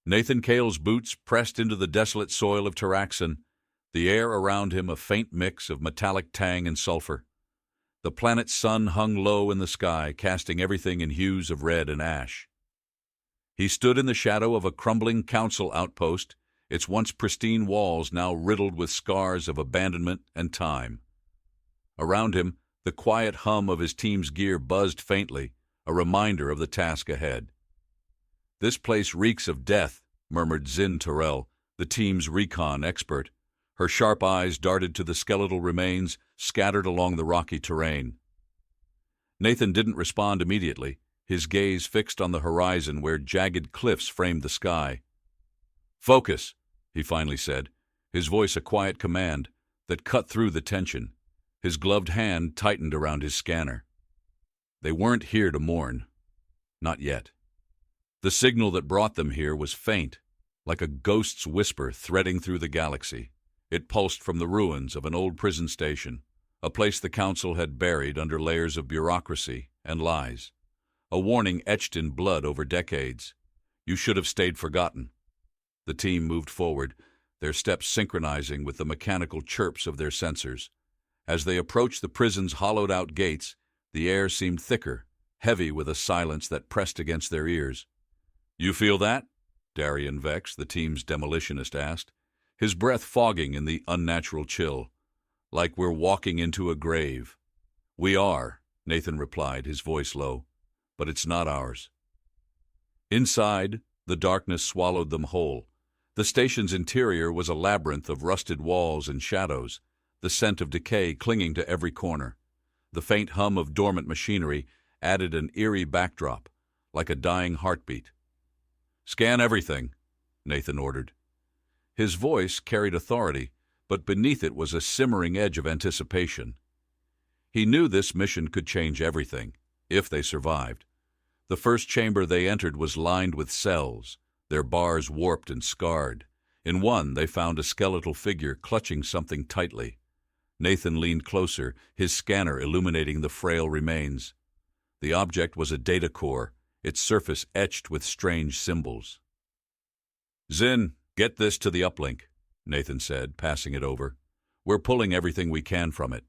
Nathan Kael's boots pressed into the desolate soil of Taraxon, the air around him a faint mix of metallic tang and sulfur. The planet's sun hung low in the sky, casting everything in hues of red and ash. He stood in the shadow of a crumbling council outpost, its once pristine walls now riddled with scars of abandonment and time. Around him, the quiet hum of his team's gear buzzed faintly, a reminder of the task ahead. "This place reeks of death," murmured Zin Terrell, the team's recon expert. Her sharp eyes darted to the skeletal remains scattered along the rocky terrain. Nathan didn't respond immediately, his gaze fixed on the horizon where jagged cliffs framed the sky. "Focus," he finally said, his voice a quiet command that cut through the tension. His gloved hand tightened around his scanner. They weren't here to mourn. Not yet. The signal that brought them here was faint, like a ghost's whisper threading through the galaxy. It pulsed from the ruins of an old prison station, a place the Council had buried under layers of bureaucracy and lies. A warning etched in blood over decades. You should have stayed forgotten. The team moved forward, their steps synchronizing with the mechanical chirps of their sensors. As they approached the prison's hollowed-out gates, the air seemed thicker, heavy with a silence that pressed against their ears. "You feel that?" Darian Vex, the team's demolitionist, asked, his breath fogging in the unnatural chill. "Like we're walking into a grave." "We are," Nathan replied, his voice low, "but it's not ours." Inside, the darkness swallowed them whole. The station's interior was a labyrinth of rusted walls and shadows, the scent of decay clinging to every corner. The faint hum of dormant machinery added an eerie backdrop, like a dying heartbeat. "Scan everything," Nathan ordered. His voice carried authority, but beneath it was a simmering edge of anticipation. He knew this mission could change everything, if they survived. The first chamber they entered was lined with cells, their bars warped and scarred. In one, they found a skeletal figure clutching something tightly. Nathan leaned closer, his scanner illuminating the frail remains. The object was a data core, its surface etched with strange symbols. "Zin, get this to the uplink," Nathan said, passing it over. "We're pulling everything we can from it."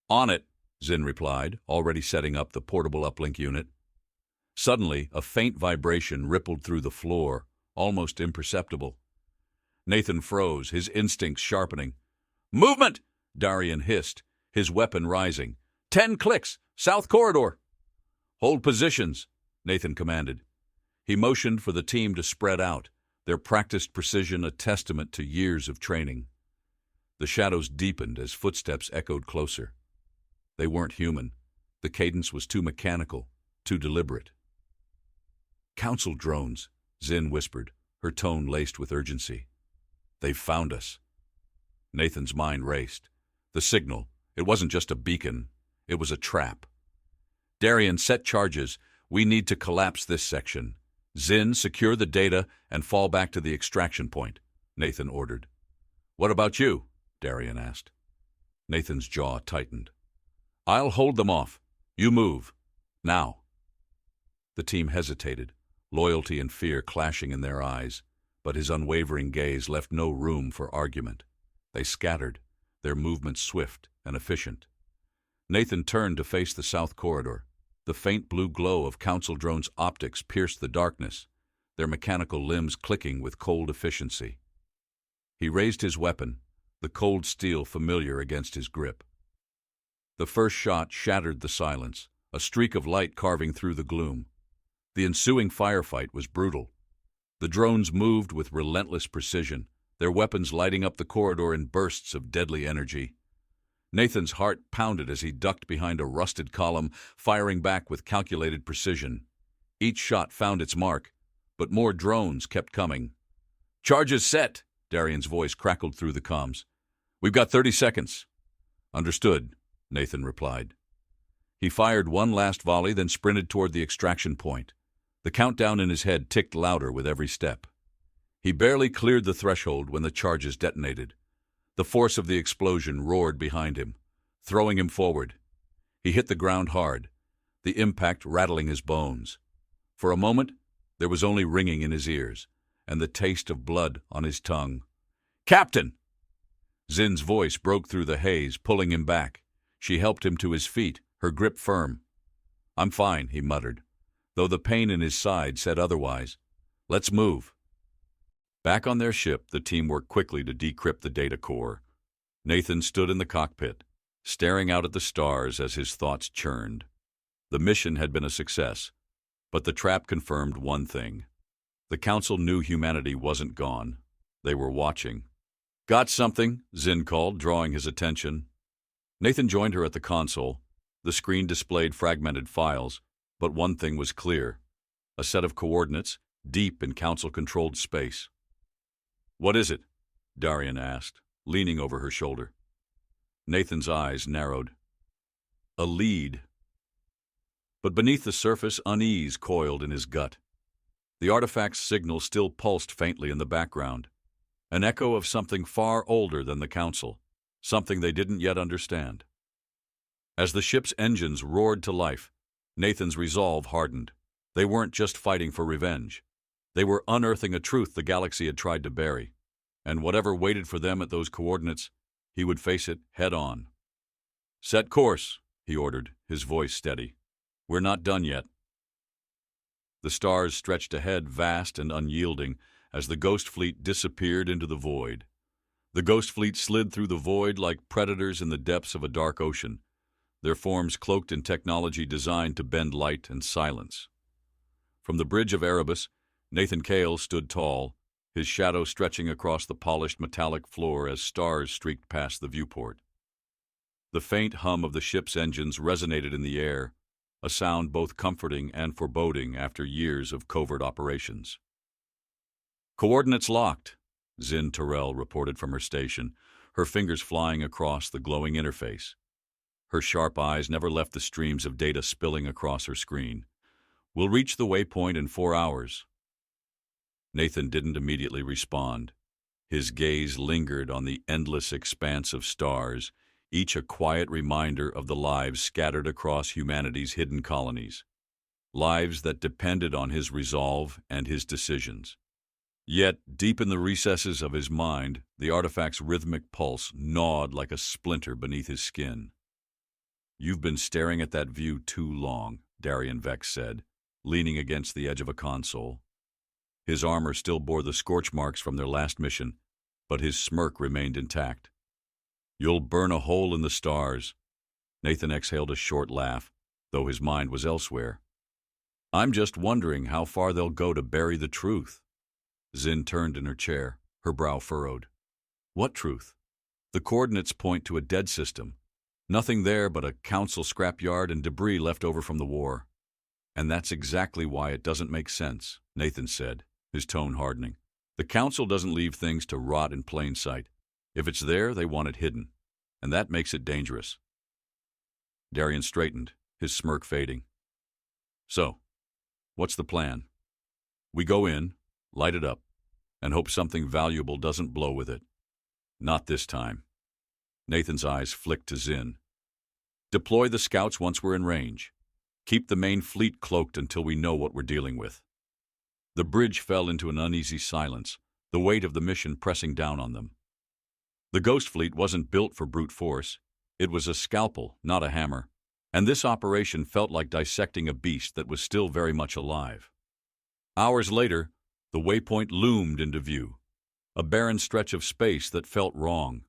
"On it," Zin replied, already setting up the portable uplink unit. Suddenly, a faint vibration rippled through the floor, almost imperceptible. Nathan froze, his instincts sharpening. "Movement!" Darian hissed, his weapon rising. 10 clicks! South corridor!" "Hold positions," Nathan commanded. He motioned for the team to spread out, their practiced precision a testament to years of training. The shadows deepened as footsteps echoed closer. They weren't human. The cadence was too mechanical, too deliberate. "Council drones," Zin whispered, her tone laced with urgency. "They've found us." Nathan's mind raced. The signal, it wasn't just a beacon, it was a trap. "Darian, set charges. We need to collapse this section. Zin, secure the data and fall back to the extraction point," Nathan ordered. "What about you?" Darian asked. Nathan's jaw tightened. "I'll hold them off. You move. Now." The team hesitated, loyalty and fear clashing in their eyes, but his unwavering gaze left no room for argument. They scattered, their movements swift and efficient. Nathan turned to face the south corridor. The faint blue glow of Council drones' optics pierced the darkness, their mechanical limbs clicking with cold efficiency. He raised his weapon, the cold steel familiar against his grip. The first shot shattered the silence, a streak of light carving through the gloom. The ensuing firefight was brutal. The drones moved with relentless precision, their weapons lighting up the corridor in bursts of deadly energy. Nathan's heart pounded as he ducked behind a rusted column, firing back with calculated precision. Each shot found its mark, but more drones kept coming. "Charges set!" Darian's voice crackled through the comms. "We've got 30 seconds. "Understood," Nathan replied. He fired one last volley, then sprinted toward the extraction point. The countdown in his head ticked louder with every step. He barely cleared the threshold when the charges detonated. The force of the explosion roared behind him, throwing him forward. He hit the ground hard, the impact rattling his bones. For a moment, there was only ringing in his ears. and the taste of blood on his tongue. "Captain!" Zin's voice broke through the haze, pulling him back. She helped him to his feet, her grip firm. "I'm fine," he muttered, though the pain in his side said otherwise. "Let's move." Back on their ship, the team worked quickly to decrypt the data core. Nathan stood in the cockpit, staring out at the stars as his thoughts churned. The mission had been a success, but the trap confirmed one thing. The Council knew humanity wasn't gone. They were watching. "Got something?" Zin called, drawing his attention. Nathan joined her at the console. The screen displayed fragmented files, but one thing was clear: a set of coordinates, deep in Council-controlled space. "What is it?" Darian asked, leaning over her shoulder. Nathan's eyes narrowed. "A lead." But beneath the surface, unease coiled in his gut. The artifact's signal still pulsed faintly in the background, an echo of something far older than the Council, something they didn't yet understand. As the ship's engines roared to life, Nathan's resolve hardened. They weren't just fighting for revenge. They were unearthing a truth the galaxy had tried to bury, and whatever waited for them at those coordinates, he would face it head-on. "Set course," he ordered, his voice steady. "We're not done yet." The stars stretched ahead, vast and unyielding, as the Ghost Fleet disappeared into the void. The Ghost Fleet slid through the void like predators in the depths of a dark ocean, their forms cloaked in technology designed to bend light and silence. From the bridge of Erebus, Nathan Kael stood tall, his shadow stretching across the polished metallic floor as stars streaked past the viewport. The faint hum of the ship's engines resonated in the air, a sound both comforting and foreboding after years of covert operations. "Coordinates locked," Zin Terrell reported from her station, her fingers flying across the glowing interface. Her sharp eyes never left the streams of data spilling across her screen. "We'll reach the waypoint in 4 hours. Nathan didn't immediately respond. His gaze lingered on the endless expanse of stars, each a quiet reminder of the lives scattered across humanity's hidden colonies. Lives that depended on his resolve and his decisions. Yet, deep in the recesses of his mind, the artifact's rhythmic pulse gnawed like a splinter beneath his skin. "You've been staring at that view too long," Darian Vex said, leaning against the edge of a console. His armor still bore the scorch marks from their last mission, but his smirk remained intact. "You'll burn a hole in the stars." Nathan exhaled a short laugh, though his mind was elsewhere. "I'm just wondering how far they'll go to bury the truth." Zin turned in her chair, her brow furrowed. "What truth?" "The coordinates point to a dead system. Nothing there but a Council scrapyard and debris left over from the war." "And that's exactly why it doesn't make sense," Nathan said, his tone hardening. "The Council doesn't leave things to rot in plain sight. If it's there, they want it hidden, and that makes it dangerous." Darian straightened, his smirk fading. "So, what's the plan?" "We go in, light it up, and hope something valuable doesn't blow with it." "Not this time." Nathan's eyes flicked to Zin. "Deploy the scouts once we're in range. Keep the main fleet cloaked until we know what we're dealing with." The bridge fell into an uneasy silence, the weight of the mission pressing down on them. The Ghost Fleet wasn't built for brute force. It was a scalpel, not a hammer, and this operation felt like dissecting a beast that was still very much alive. Hours later, the waypoint loomed into view, a barren stretch of space that felt wrong.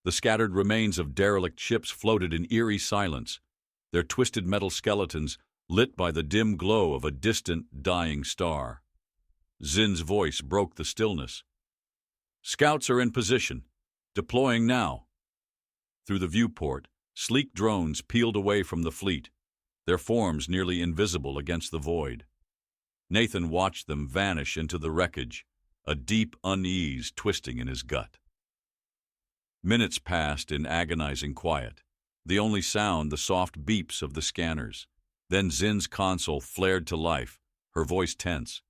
The scattered remains of derelict ships floated in eerie silence, their twisted metal skeletons lit by the dim glow of a distant, dying star. Zin's voice broke the stillness. "Scouts are in position. Deploying now." Through the viewport, sleek drones peeled away from the fleet, their forms nearly invisible against the void. Nathan watched them vanish into the wreckage, a deep unease twisting in his gut. Minutes passed in agonizing quiet, the only sound the soft beeps of the scanners. Then Zin's console flared to life, her voice tense,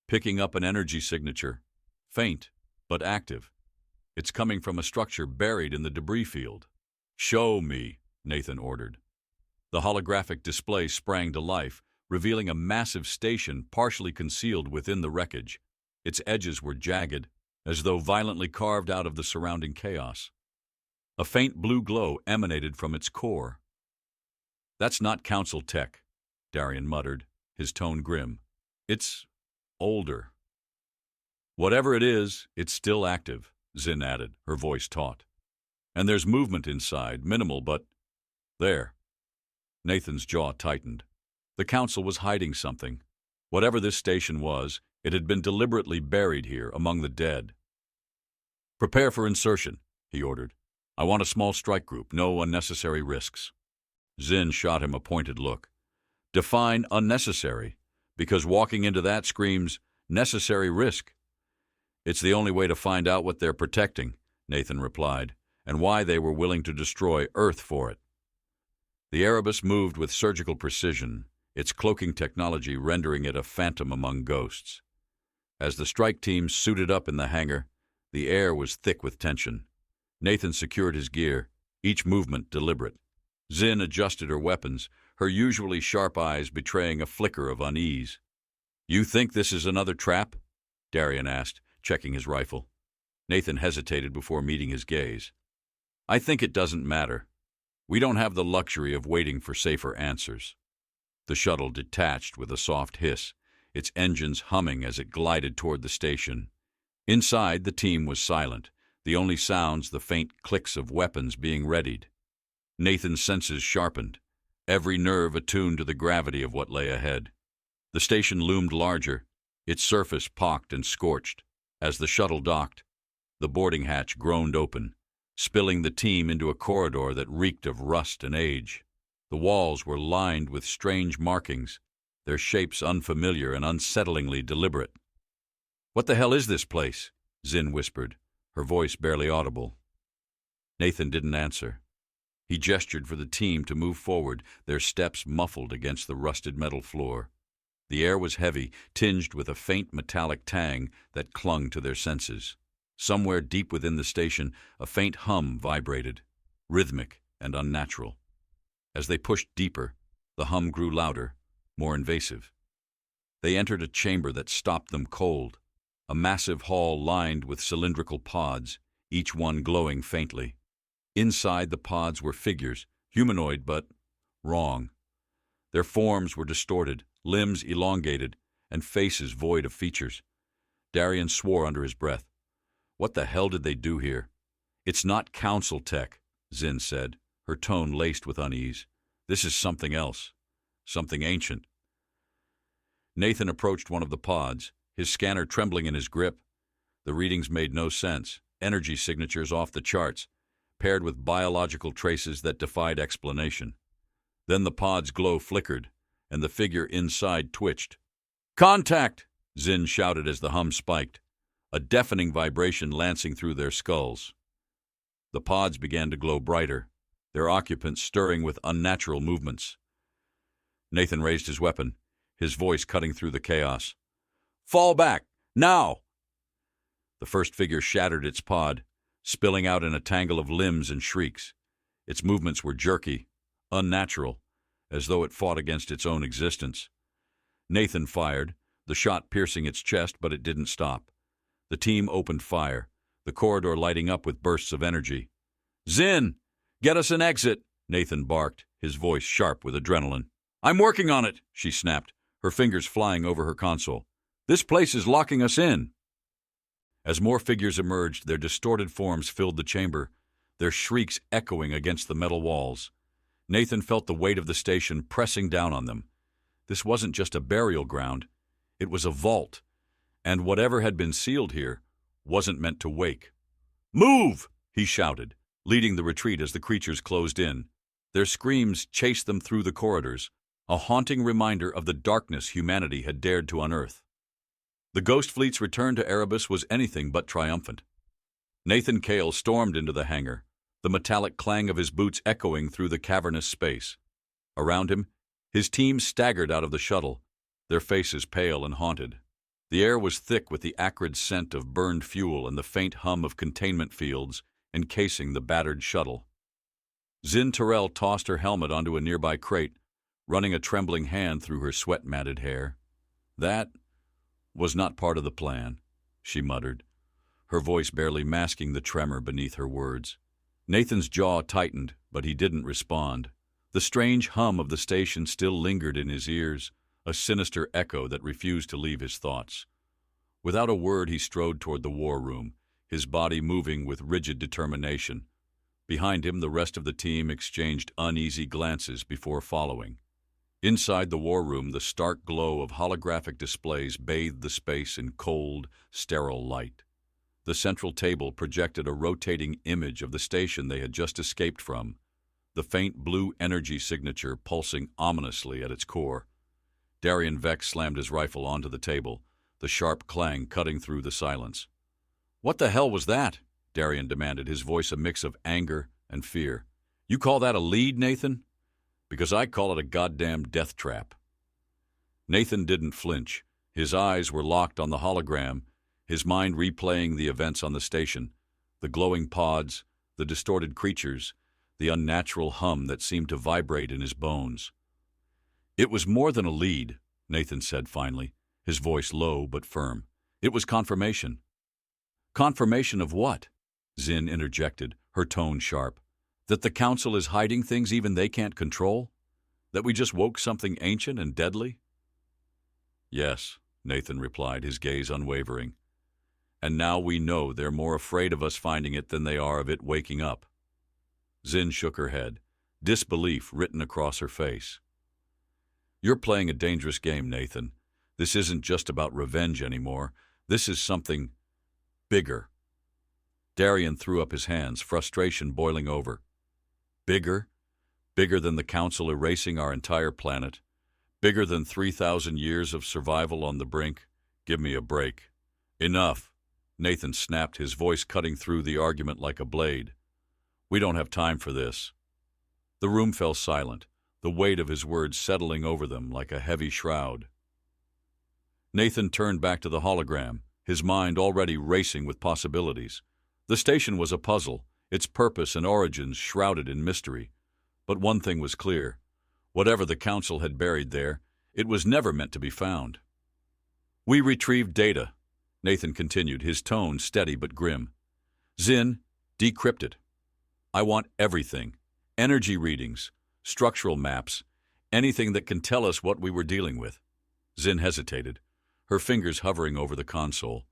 picking up an energy signature, faint but active. "It's coming from a structure buried in the debris field." "Show me," Nathan ordered. The holographic display sprang to life, revealing a massive station partially concealed within the wreckage. Its edges were jagged, as though violently carved out of the surrounding chaos. A faint blue glow emanated from its core. "That's not Council tech," Darian muttered, his tone grim. "It's older." "Whatever it is, it's still active," Zin added, her voice taut. "And there's movement inside, minimal, but there." Nathan's jaw tightened. The Council was hiding something. Whatever this station was, it had been deliberately buried here among the dead. "Prepare for insertion," he ordered. "I want a small strike group, no unnecessary risks." Zin shot him a pointed look. "Define unnecessary, because walking into that screams necessary risk." "It's the only way to find out what they're protecting," Nathan replied, "and why they were willing to destroy Earth for it." The Erebus moved with surgical precision, its cloaking technology rendering it a phantom among ghosts. As the strike team suited up in the hangar, the air was thick with tension. Nathan secured his gear, each movement deliberate. Zin adjusted her weapons, her usually sharp eyes betraying a flicker of unease. "You think this is another trap?" Darian asked, checking his rifle. Nathan hesitated before meeting his gaze. "I think it doesn't matter. We don't have the luxury of waiting for safer answers." The shuttle detached with a soft hiss, its engines humming as it glided toward the station. Inside, the team was silent, the only sounds the faint clicks of weapons being readied. Nathan's senses sharpened, every nerve attuned to the gravity of what lay ahead. The station loomed larger, its surface pocked and scorched. As the shuttle docked, the boarding hatch groaned open, spilling the team into a corridor that reeked of rust and age. The walls were lined with strange markings, their shapes unfamiliar and unsettlingly deliberate. "What the hell is this place?" Zin whispered, her voice barely audible. Nathan didn't answer. He gestured for the team to move forward, their steps muffled against the rusted metal floor. The air was heavy, tinged with a faint metallic tang that clung to their senses. Somewhere deep within the station, a faint hum vibrated, rhythmic and unnatural. As they pushed deeper, the hum grew louder, more invasive. They entered a chamber that stopped them cold, a massive hall lined with cylindrical pods, each one glowing faintly. Inside the pods were figures, humanoid but wrong. Their forms were distorted, limbs elongated, and faces void of features. Darian swore under his breath. What the hell did they do here? "It's not Council tech," Zin said, her tone laced with unease. "This is something else, something ancient." Nathan approached one of the pods, his scanner trembling in his grip. The readings made no sense, energy signatures off the charts, paired with biological traces that defied explanation. Then the pod's glow flickered, and the figure inside twitched. "Contact!" Zin shouted as the hum spiked, a deafening vibration lancing through their skulls. The pods began to glow brighter, their occupants stirring with unnatural movements. Nathan raised his weapon, his voice cutting through the chaos. "Fall back! Now!" The first figure shattered its pod, spilling out in a tangle of limbs and shrieks. Its movements were jerky, unnatural, as though it fought against its own existence. Nathan fired, the shot piercing its chest, but it didn't stop. The team opened fire, the corridor lighting up with bursts of energy. "Zin, get us an exit," Nathan barked, his voice sharp with adrenaline. "I'm working on it," she snapped, her fingers flying over her console. "This place is locking us in." As more figures emerged, their distorted forms filled the chamber, their shrieks echoing against the metal walls. Nathan felt the weight of the station pressing down on them. This wasn't just a burial ground, it was a vault, and whatever had been sealed here wasn't meant to wake. "Move!" he shouted, leading the retreat as the creatures closed in. Their screams chased them through the corridors, a haunting reminder of the darkness humanity had dared to unearth. The Ghost Fleet's return to Erebus was anything but triumphant. Nathan Kael stormed into the hangar, the metallic clang of his boots echoing through the cavernous space. Around him, his team staggered out of the shuttle, their faces pale and haunted. The air was thick with the acrid scent of burned fuel and the faint hum of containment fields encasing the battered shuttle. Zin Terrell tossed her helmet onto a nearby crate, running a trembling hand through her sweat-matted hair. That was not part of the plan. she muttered, her voice barely masking the tremor beneath her words. Nathan's jaw tightened, but he didn't respond. The strange hum of the station still lingered in his ears, a sinister echo that refused to leave his thoughts. Without a word, he strode toward the war room, his body moving with rigid determination. Behind him, the rest of the team exchanged uneasy glances before following. Inside the war room, the stark glow of holographic displays bathed the space in cold, sterile light. The central table projected a rotating image of the station they had just escaped from, the faint blue energy signature pulsing ominously at its core. Darien Vex slammed his rifle onto the table, the sharp clang cutting through the silence. "What the hell was that?" Darien demanded, his voice a mix of anger and fear. "You call that a lead, Nathan? Because I call it a goddamn death trap." Nathan didn't flinch. His eyes were locked on the hologram, his mind replaying the events on the station, the glowing pods, the distorted creatures, the unnatural hum that seemed to vibrate in his bones. "It was more than a lead," Nathan said finally, his voice low but firm. "It was confirmation." "Confirmation of what?" Zin interjected, her tone sharp. "That the Council is hiding things even they can't control? That we just woke something ancient and deadly?" "Yes," Nathan replied, his gaze unwavering. "And now we know they're more afraid of us finding it than they are of it waking up." Zin shook her head, disbelief written across her face. "You're playing a dangerous game, Nathan. This isn't just about revenge anymore. This is something bigger." Darien threw up his hands, frustration boiling over. "Bigger? Bigger than the Council erasing our entire planet? Bigger than 3,000 years of survival on the brink? Give me a break." "Enough," Nathan snapped, his voice cutting through the argument like a blade. "We don't have time for this." The room fell silent, the weight of his words settling over them like a heavy shroud. Nathan turned back to the hologram, his mind already racing with possibilities. The station was a puzzle, its purpose and origins shrouded in mystery. But one thing was clear. Whatever the Council had buried there, it was never meant to be found. "We retrieved data," Nathan continued, his tone steady but grim. "Zin, decrypt it. I want everything. Energy readings, structural maps, anything that can tell us what we were dealing with." Zin hesitated, her fingers hovering over the console.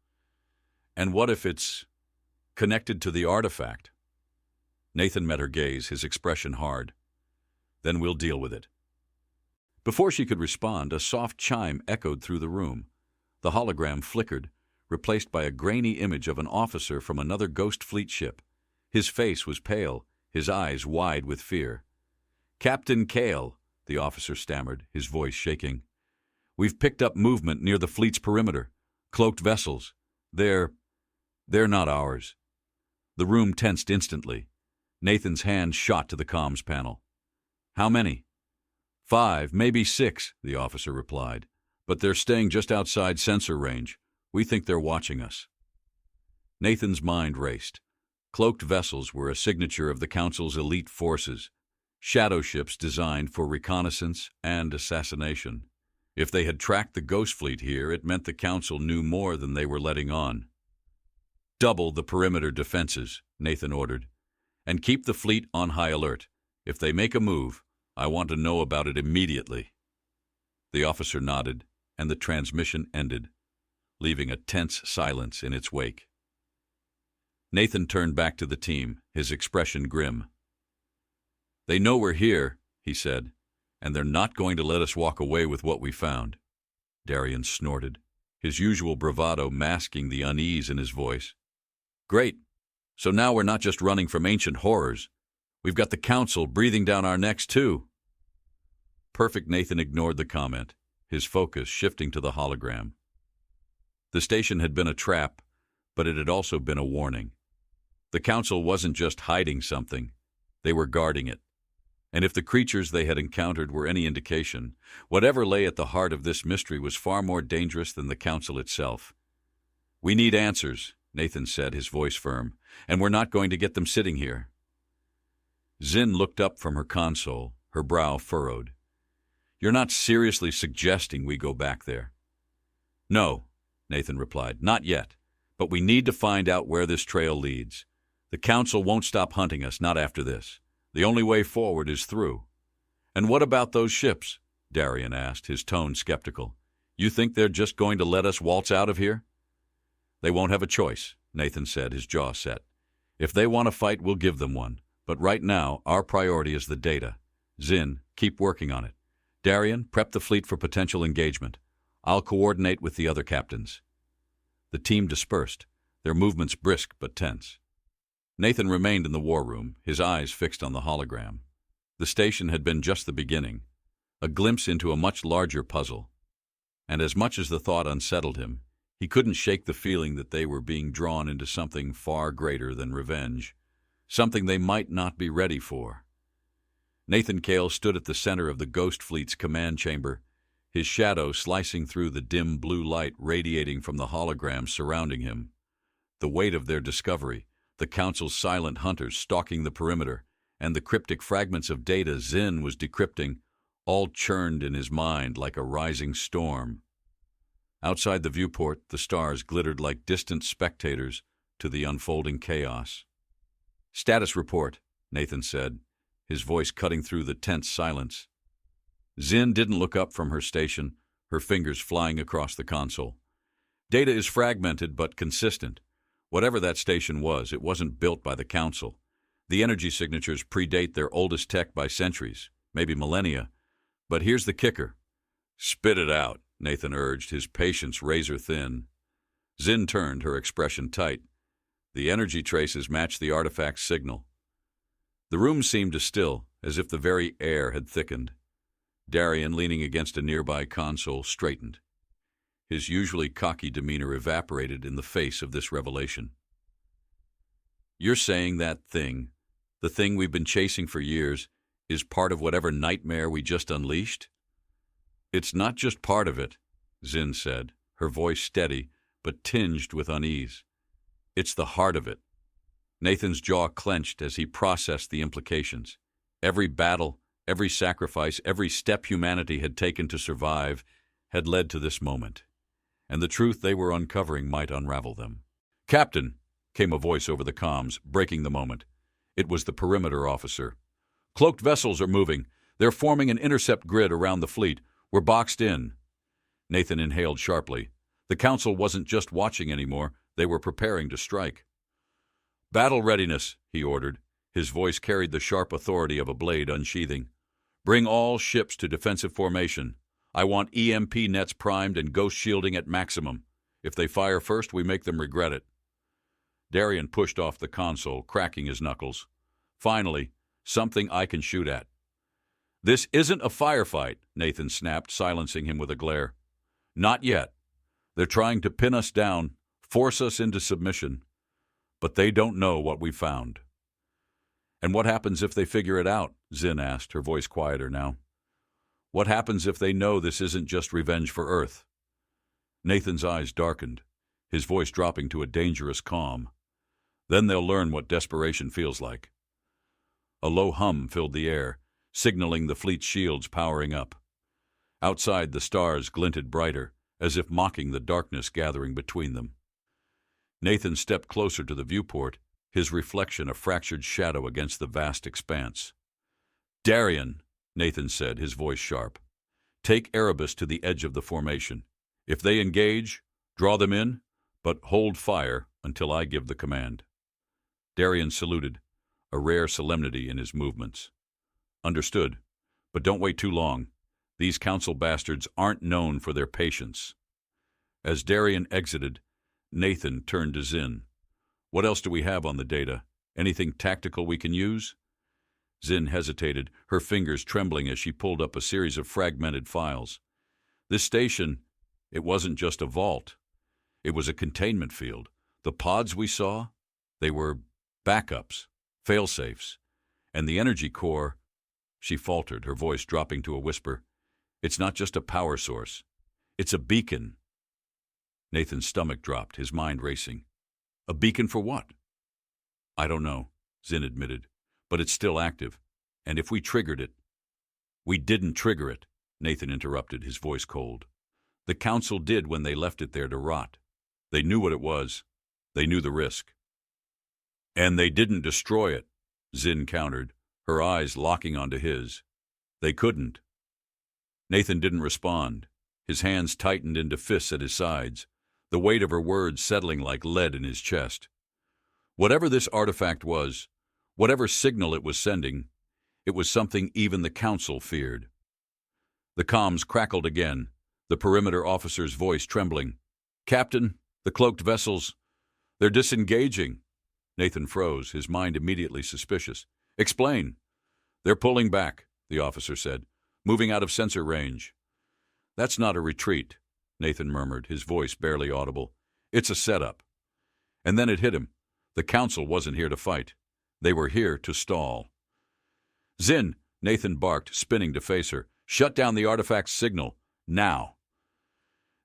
"And what if it's connected to the artifact?" Nathan met her gaze, his expression hard. "Then we'll deal with it." Before she could respond, a soft chime echoed through the room. The hologram flickered, replaced by a grainy image of an officer from another Ghost Fleet ship. His face was pale, his eyes wide with fear. "Captain Kael," the officer stammered, his voice shaking. "We've picked up movement near the fleet's perimeter. Cloaked vessels. They're not ours." The room tensed instantly. Nathan's hand shot to the comms panel. "How many?" "5, maybe 6, the officer replied. "But they're staying just outside sensor range. We think they're watching us." Nathan's mind raced. Cloaked vessels were a signature of the Council's elite forces, shadow ships designed for reconnaissance and assassination. If they had tracked the Ghost Fleet here, it meant the Council knew more than they were letting on. "Double the perimeter defenses," Nathan ordered, "and keep the fleet on high alert. If they make a move, I want to know about it immediately." The officer nodded, and the transmission ended, leaving a tense silence in its wake. Nathan turned back to the team, his expression grim. "They know we're here," he said, "and they're not going to let us walk away with what we found." Darien snorted, his usual bravado masking the unease in his voice. "Great. So now we're not just running from ancient horrors. We've got the Council breathing down our necks, too." Perfect Nathan ignored the comment, his focus shifting to the hologram. The station had been a trap, but it had also been a warning. The Council wasn't just hiding something, they were guarding it. And if the creatures they had encountered were any indication, whatever lay at the heart of this mystery was far more dangerous than the Council itself. "We need answers," Nathan said, his voice firm, "and we're not going to get them sitting here." Zin looked up from her console, her brow furrowed. "You're not seriously suggesting we go back there?" "No," Nathan replied, "not yet. But we need to find out where this trail leads. The Council won't stop hunting us, not after this. The only way forward is through. And what about those ships? Darian asked, his tone skeptical. You think they're just going to let us waltz out of here? They won't have a choice, Nathan said, his jaw set. If they want a fight, we'll give them one. But right now, our priority is the data. Zin, keep working on it. Darian, prep the fleet for potential engagement. I'll coordinate with the other captains. The team dispersed, their movements brisk but tense. Nathan remained in the war room, his eyes fixed on the hologram. The station had been just the beginning, a glimpse into a much larger puzzle. And as much as the thought unsettled him, he couldn't shake the feeling that they were being drawn into something far greater than revenge, something they might not be ready for. Nathan Kael stood at the center of the Ghost Fleet's command chamber, his shadow slicing through the dim blue light radiating from the holograms surrounding him. The weight of their discovery, the Council's silent hunters stalking the perimeter, and the cryptic fragments of data Zin was decrypting, all churned in his mind like a rising storm. Outside the viewport, the stars glittered like distant spectators to the unfolding chaos. Status report, Nathan said, his voice cutting through the tense silence. Zin didn't look up from her station, her fingers flying across the console. Data is fragmented but consistent. Whatever that station was, it wasn't built by the Council. The energy signatures predate their oldest tech by centuries, maybe millennia. But here's the kicker. Spit it out, Nathan urged, his patience razor-thin. Zin turned, her expression tight. The energy traces matched the artifact's signal. The room seemed to still, as if the very air had thickened. Darian, leaning against a nearby console, straightened. His usually cocky demeanor evaporated in the face of this revelation. You're saying that thing, the thing we've been chasing for years, is part of whatever nightmare we just unleashed? It's not just part of it, Zin said, her voice steady but tinged with unease. It's the heart of it. Nathan's jaw clenched as he processed the implications. Every battle, every sacrifice, every step humanity had taken to survive had led to this moment, and the truth they were uncovering might unravel them. Captain, came a voice over the comms, breaking the moment. It was the perimeter officer. Cloaked vessels are moving. They're forming an intercept grid around the fleet. We're boxed in. Nathan inhaled sharply. The Council wasn't just watching anymore. They were preparing to strike. Battle readiness, he ordered. His voice carried the sharp authority of a blade unsheathing. Bring all ships to defensive formation. I want EMP nets primed and ghost shielding at maximum. If they fire first, we make them regret it. Darian pushed off the console, cracking his knuckles. Finally, something I can shoot at. This isn't a firefight, Nathan snapped, silencing him with a glare. Not yet. They're trying to pin us down, force us into submission. But they don't know what we found. And what happens if they figure it out? Zin asked, her voice quieter now. What happens if they know this isn't just revenge for Earth? Nathan's eyes darkened, his voice dropping to a dangerous calm. Then they'll learn what desperation feels like. A low hum filled the air, signaling the fleet's shields powering up. Outside, the stars glinted brighter, as if mocking the darkness gathering between them. Nathan stepped closer to the viewport, his reflection a fractured shadow against the vast expanse. Darian, Nathan said, his voice sharp. Take Erebus to the edge of the formation. If they engage, draw them in, but hold fire until I give the command. Darian saluted, a rare solemnity in his movements. Understood, but don't wait too long. These Council bastards aren't known for their patience. As Darian exited, Nathan turned to Zin. What else do we have on the data? Anything tactical we can use? Zin hesitated, her fingers trembling as she pulled up a series of fragmented files. This station, it wasn't just a vault. It was a containment field. The pods we saw, they were backups, fail-safes. And the energy core, she faltered, her voice dropping to a whisper. It's not just a power source. It's a beacon. Nathan's stomach dropped, his mind racing. A beacon for what? I don't know, Zin admitted, but it's still active. And if we triggered it... We didn't trigger it, Nathan interrupted, his voice cold. The Council did when they left it there to rot. They knew what it was. They knew the risk. And they didn't destroy it, Zin countered, her eyes locking onto his. They couldn't. Nathan didn't respond. His hands tightened into fists at his sides, the weight of her words settling like lead in his chest. Whatever this artifact was, whatever signal it was sending, it was something even the Council feared. The comms crackled again, the perimeter officer's voice trembling. "Captain, the cloaked vessels, they're disengaging." Nathan froze, his mind immediately suspicious. "Explain." "They're pulling back," the officer said, "moving out of sensor range." "That's not a retreat," Nathan murmured, his voice barely audible. "It's a setup." And then it hit him. The Council wasn't here to fight. They were here to stall. "Zin," Nathan barked, spinning to face her. "Shut down the artifact's signal. Now."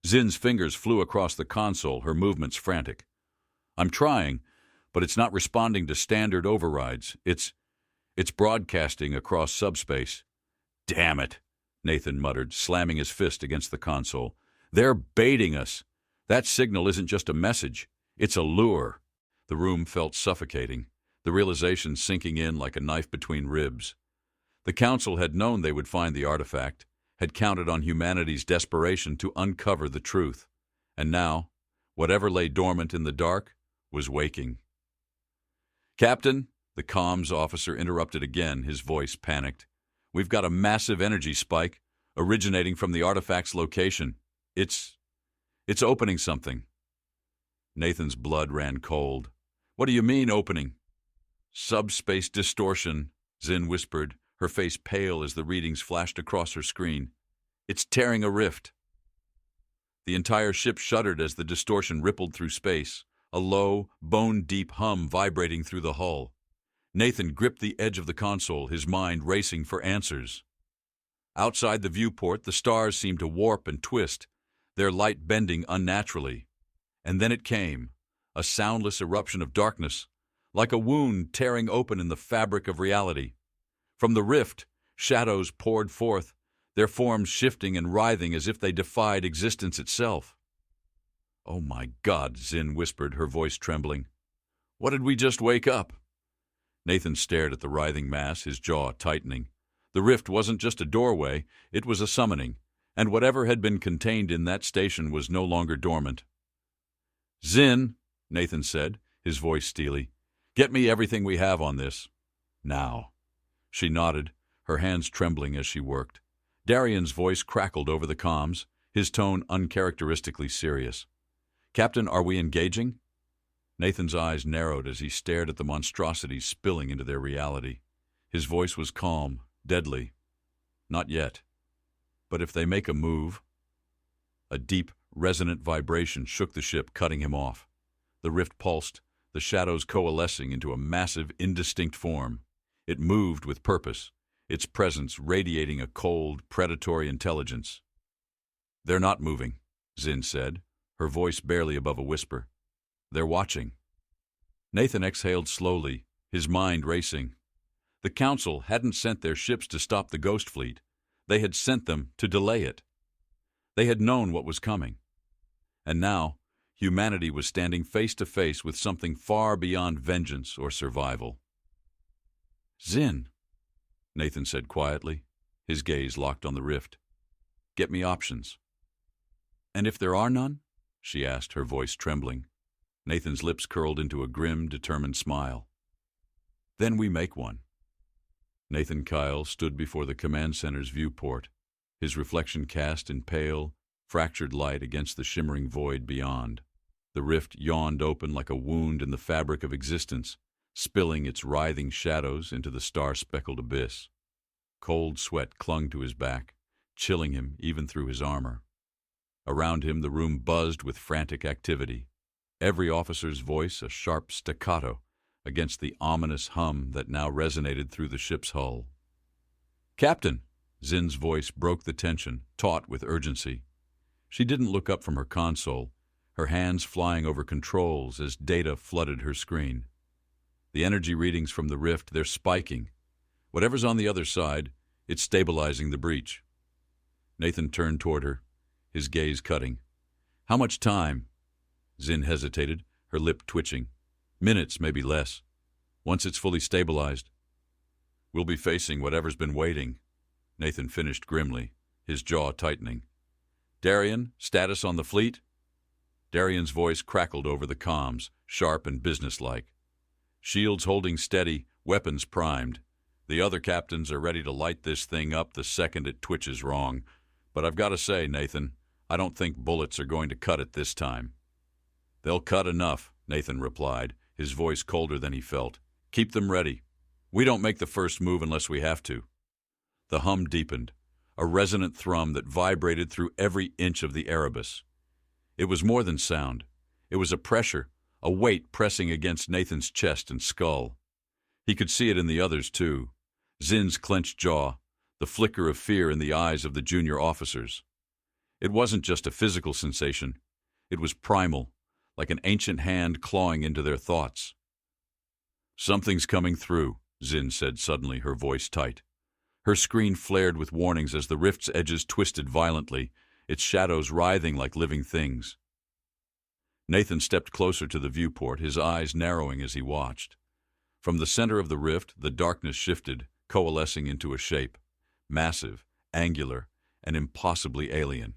Zin's fingers flew across the console, her movements frantic. "I'm trying, but it's not responding to standard overrides. It's broadcasting across subspace." "Damn it," Nathan muttered, slamming his fist against the console. "They're baiting us. That signal isn't just a message. It's a lure." The room felt suffocating, the realization sinking in like a knife between ribs. The Council had known they would find the artifact, had counted on humanity's desperation to uncover the truth. And now, whatever lay dormant in the dark was waking. "Captain," the comms officer interrupted again, his voice panicked. "We've got a massive energy spike originating from the artifact's location. It's opening something." Nathan's blood ran cold. "What do you mean, opening?" "Subspace distortion," Zin whispered, her face pale as the readings flashed across her screen. "It's tearing a rift." The entire ship shuddered as the distortion rippled through space, a low, bone-deep hum vibrating through the hull. Nathan gripped the edge of the console, his mind racing for answers. Outside the viewport, the stars seemed to warp and twist, their light bending unnaturally. And then it came, a soundless eruption of darkness, like a wound tearing open in the fabric of reality. From the rift, shadows poured forth, their forms shifting and writhing as if they defied existence itself. "Oh my God," Zin whispered, her voice trembling. "What did we just wake up?" Nathan stared at the writhing mass, his jaw tightening. The rift wasn't just a doorway, it was a summoning, and whatever had been contained in that station was no longer dormant. "Zin," Nathan said, his voice steely, "get me everything we have on this. Now." She nodded, her hands trembling as she worked. Darian's voice crackled over the comms, his tone uncharacteristically serious. "Captain, are we engaging?" Nathan's eyes narrowed as he stared at the monstrosities spilling into their reality. His voice was calm, deadly. "Not yet. But if they make a move—" A deep, resonant vibration shook the ship, cutting him off. The rift pulsed, the shadows coalescing into a massive, indistinct form. It moved with purpose, its presence radiating a cold, predatory intelligence. "They're not moving," Zin said, her voice barely above a whisper. "They're watching." Nathan exhaled slowly, his mind racing. The Council hadn't sent their ships to stop the Ghost Fleet. They had sent them to delay it. They had known what was coming. And now, humanity was standing face to face with something far beyond vengeance or survival. "Zin," Nathan said quietly, his gaze locked on the rift. "Get me options." "And if there are none?" she asked, her voice trembling. Nathan's lips curled into a grim, determined smile. "Then we make one." Nathan Kael stood before the command center's viewport, his reflection cast in pale, fractured light against the shimmering void beyond. The rift yawned open like a wound in the fabric of existence, spilling its writhing shadows into the star-speckled abyss. Cold sweat clung to his back, chilling him even through his armor. Around him the room buzzed with frantic activity, every officer's voice a sharp staccato against the ominous hum that now resonated through the ship's hull. "Captain!" Zin's voice broke the tension, taut with urgency. She didn't look up from her console, her hands flying over controls as data flooded her screen. The energy readings from the rift, they're spiking. Whatever's on the other side, it's stabilizing the breach. Nathan turned toward her, his gaze cutting. "How much time?" Zin hesitated, her lip twitching. Minutes, maybe less. Once it's fully stabilized, we'll be facing whatever's been waiting. Nathan finished grimly, his jaw tightening. Darian, status on the fleet? Darian's voice crackled over the comms, sharp and businesslike. Shields holding steady, weapons primed. The other captains are ready to light this thing up the second it twitches wrong. But I've got to say, Nathan, I don't think bullets are going to cut it this time. They'll cut enough, Nathan replied, his voice colder than he felt. Keep them ready. We don't make the first move unless we have to. The hum deepened, a resonant thrum that vibrated through every inch of the Erebus. It was more than sound. It was a pressure, a weight pressing against Nathan's chest and skull. He could see it in the others, too. Zin's clenched jaw, the flicker of fear in the eyes of the junior officers. It wasn't just a physical sensation. It was primal, like an ancient hand clawing into their thoughts. Something's coming through, Zin said suddenly, her voice tight. Her screen flared with warnings as the rift's edges twisted violently, its shadows writhing like living things. Nathan stepped closer to the viewport, his eyes narrowing as he watched. From the center of the rift, the darkness shifted, coalescing into a shape, massive, angular, and impossibly alien.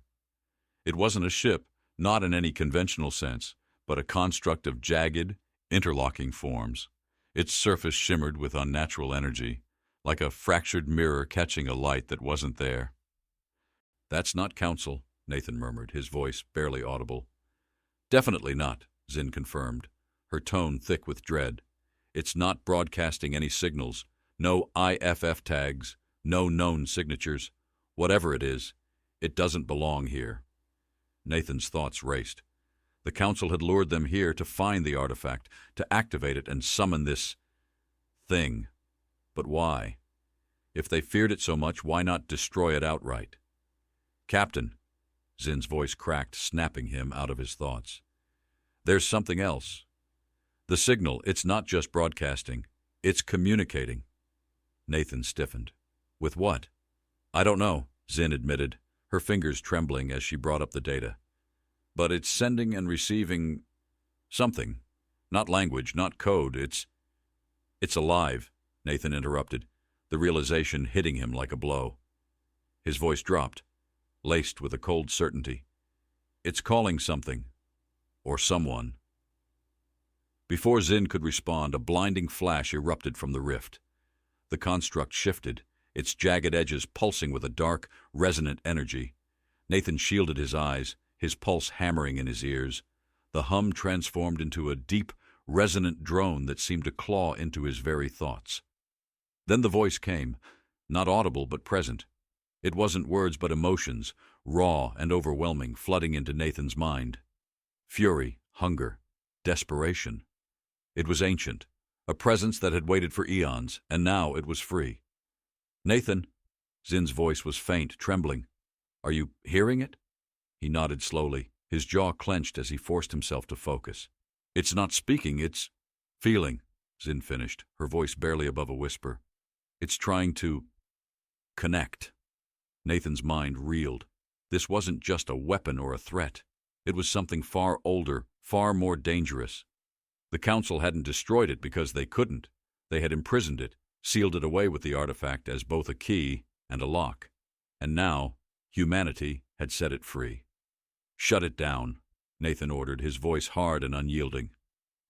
It wasn't a ship, not in any conventional sense, but a construct of jagged, interlocking forms. Its surface shimmered with unnatural energy, like a fractured mirror catching a light that wasn't there. That's not Council, Nathan murmured, his voice barely audible. Definitely not, Zin confirmed, her tone thick with dread. It's not broadcasting any signals, no IFF tags, no known signatures. Whatever it is, it doesn't belong here. Nathan's thoughts raced. The Council had lured them here to find the artifact, to activate it and summon this thing. But why? If they feared it so much, why not destroy it outright? Captain, Zin's voice cracked, snapping him out of his thoughts. There's something else. The signal, it's not just broadcasting, it's communicating. Nathan stiffened. With what? I don't know, Zin admitted, her fingers trembling as she brought up the data. But it's sending and receiving something. Not language, not code, it's alive, Nathan interrupted, the realization hitting him like a blow. His voice dropped, laced with a cold certainty. It's calling something. Or someone. Before Zin could respond, a blinding flash erupted from the rift. The construct shifted, its jagged edges pulsing with a dark, resonant energy. Nathan shielded his eyes, his pulse hammering in his ears. The hum transformed into a deep, resonant drone that seemed to claw into his very thoughts. Then the voice came, not audible but present. It wasn't words but emotions, raw and overwhelming, flooding into Nathan's mind. Fury, hunger, desperation. It was ancient, a presence that had waited for eons, and now it was free. Nathan, Zin's voice was faint, trembling. Are you hearing it? He nodded slowly, his jaw clenched as he forced himself to focus. It's not speaking, it's feeling, Zin finished, her voice barely above a whisper. It's trying to connect. Nathan's mind reeled. This wasn't just a weapon or a threat. It was something far older, far more dangerous. The Council hadn't destroyed it because they couldn't. They had imprisoned it, sealed it away with the artifact as both a key and a lock. And now, humanity had set it free. Shut it down, Nathan ordered, his voice hard and unyielding.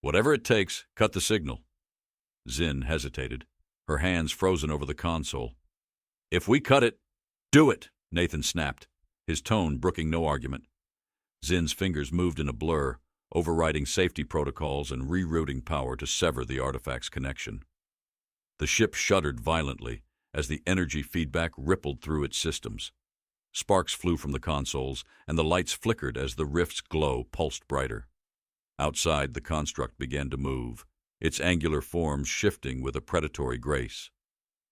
Whatever it takes, cut the signal. Zin hesitated, her hands frozen over the console. If we cut it, do it, Nathan snapped, his tone brooking no argument. Zin's fingers moved in a blur, overriding safety protocols and rerouting power to sever the artifact's connection. The ship shuddered violently as the energy feedback rippled through its systems. Sparks flew from the consoles, and the lights flickered as the rift's glow pulsed brighter. Outside, the construct began to move, its angular form shifting with a predatory grace.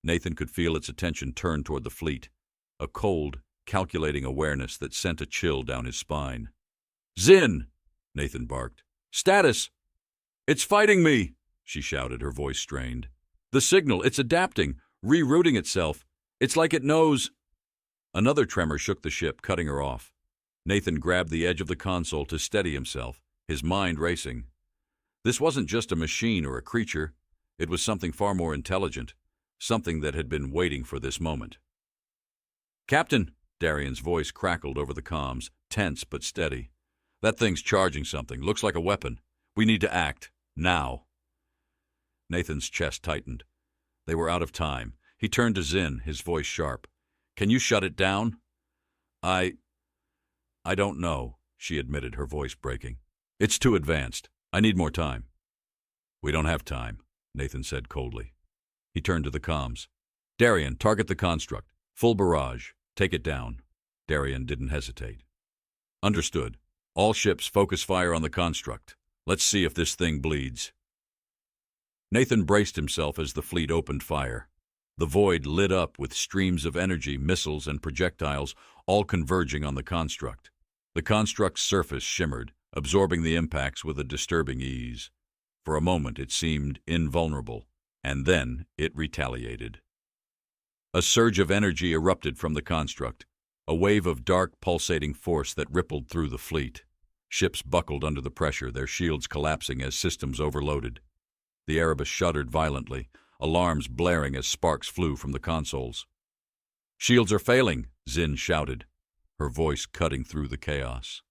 Nathan could feel its attention turn toward the fleet, a cold, calculating awareness that sent a chill down his spine. Zin! Nathan barked. Status! It's fighting me! She shouted, her voice strained. The signal, it's adapting, rerouting itself. It's like it knows. Another tremor shook the ship, cutting her off. Nathan grabbed the edge of the console to steady himself, his mind racing. This wasn't just a machine or a creature. It was something far more intelligent, something that had been waiting for this moment. "Captain," Darian's voice crackled over the comms, tense but steady. "That thing's charging something. Looks like a weapon. We need to act. Now." Nathan's chest tightened. They were out of time. He turned to Zin, his voice sharp. "Can you shut it down?" I don't know," she admitted, her voice breaking. "It's too advanced. I need more time." "We don't have time," Nathan said coldly. He turned to the comms. "Darian, target the construct. Full barrage. Take it down." Darian didn't hesitate. "Understood. All ships focus fire on the construct. Let's see if this thing bleeds." Nathan braced himself as the fleet opened fire. The void lit up with streams of energy, missiles, and projectiles, all converging on the construct. The construct's surface shimmered, absorbing the impacts with a disturbing ease. For a moment it seemed invulnerable, and then it retaliated. A surge of energy erupted from the construct, a wave of dark, pulsating force that rippled through the fleet. Ships buckled under the pressure, their shields collapsing as systems overloaded. The Erebus shuddered violently, alarms blaring as sparks flew from the consoles. "Shields are failing," Zin shouted, her voice cutting through the chaos.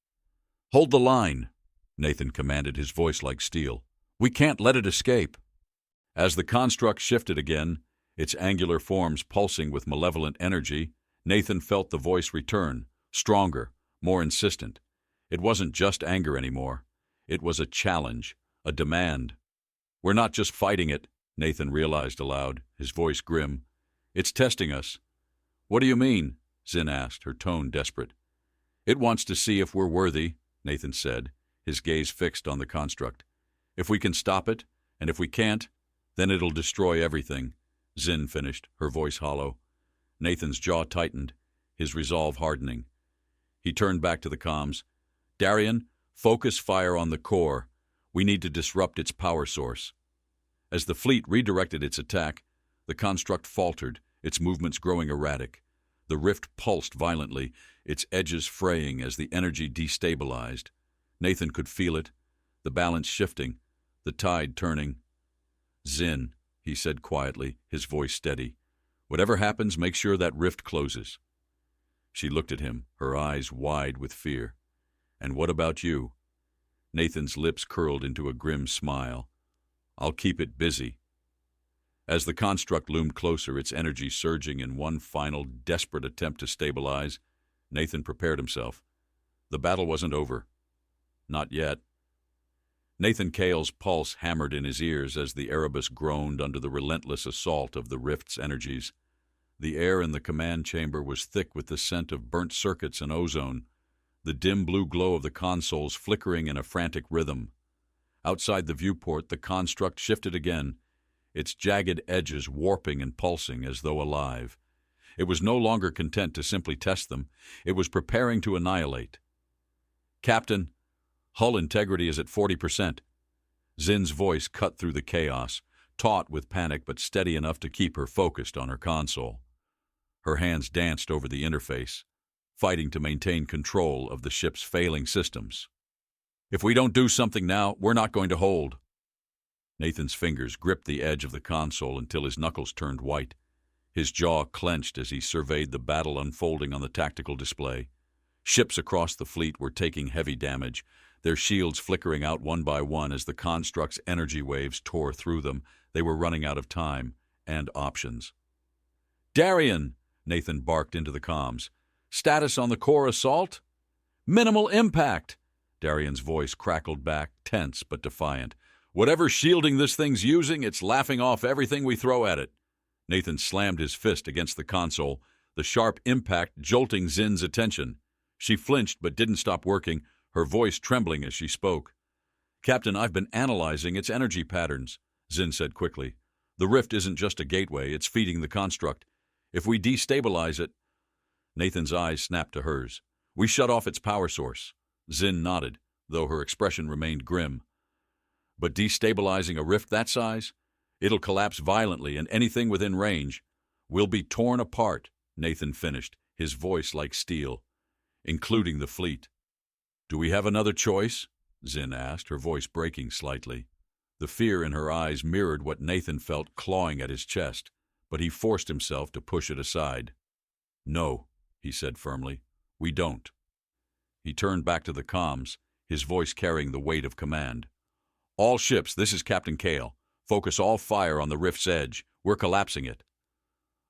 "Hold the line," Nathan commanded, his voice like steel. "We can't let it escape." As the construct shifted again, its angular forms pulsing with malevolent energy, Nathan felt the voice return, stronger, more insistent. It wasn't just anger anymore. It was a challenge, a demand. "We're not just fighting it," Nathan realized aloud, his voice grim. "It's testing us." "What do you mean?" Zin asked, her tone desperate. "It wants to see if we're worthy," Nathan said, his gaze fixed on the construct. "If we can stop it, and if we can't, then it'll destroy everything," Zin finished, her voice hollow. Nathan's jaw tightened, his resolve hardening. He turned back to the comms. "Darian, focus fire on the core. We need to disrupt its power source." As the fleet redirected its attack, the construct faltered, its movements growing erratic. The rift pulsed violently, its edges fraying as the energy destabilized. Nathan could feel it, the balance shifting, the tide turning. "Zin," he said quietly, his voice steady. "Whatever happens, make sure that rift closes." She looked at him, her eyes wide with fear. "And what about you?" Nathan's lips curled into a grim smile. "I'll keep it busy." As the construct loomed closer, its energy surging in one final, desperate attempt to stabilize, Nathan prepared himself. The battle wasn't over. Not yet. Nathan Kael's pulse hammered in his ears as the Erebus groaned under the relentless assault of the rift's energies. The air in the command chamber was thick with the scent of burnt circuits and ozone, the dim blue glow of the consoles flickering in a frantic rhythm. Outside the viewport, the construct shifted again, its jagged edges warping and pulsing as though alive. It was no longer content to simply test them. It was preparing to annihilate. "Captain, hull integrity is at 40%. Zin's voice cut through the chaos, taut with panic but steady enough to keep her focused on her console. Her hands danced over the interface, fighting to maintain control of the ship's failing systems. "If we don't do something now, we're not going to hold." Nathan's fingers gripped the edge of the console until his knuckles turned white. His jaw clenched as he surveyed the battle unfolding on the tactical display. Ships across the fleet were taking heavy damage, their shields flickering out one by one as the construct's energy waves tore through them. They were running out of time and options. "Darian!" Nathan barked into the comms. "Status on the core assault?" "Minimal impact!" Darian's voice crackled back, tense but defiant. "Whatever shielding this thing's using, it's laughing off everything we throw at it." Nathan slammed his fist against the console, the sharp impact jolting Zin's attention. She flinched but didn't stop working, her voice trembling as she spoke. "Captain, I've been analyzing its energy patterns," Zin said quickly. "The rift isn't just a gateway, it's feeding the construct. If we destabilize it—" Nathan's eyes snapped to hers. "We shut off its power source." Zin nodded, though her expression remained grim. "But destabilizing a rift that size? It'll collapse violently, and anything within range will be torn apart," Nathan finished, his voice like steel, "including the fleet." "Do we have another choice?" Zin asked, her voice breaking slightly. The fear in her eyes mirrored what Nathan felt clawing at his chest, but he forced himself to push it aside. "No," he said firmly. "We don't." He turned back to the comms, his voice carrying the weight of command. "All ships, this is Captain Kael. Focus all fire on the rift's edge. We're collapsing it."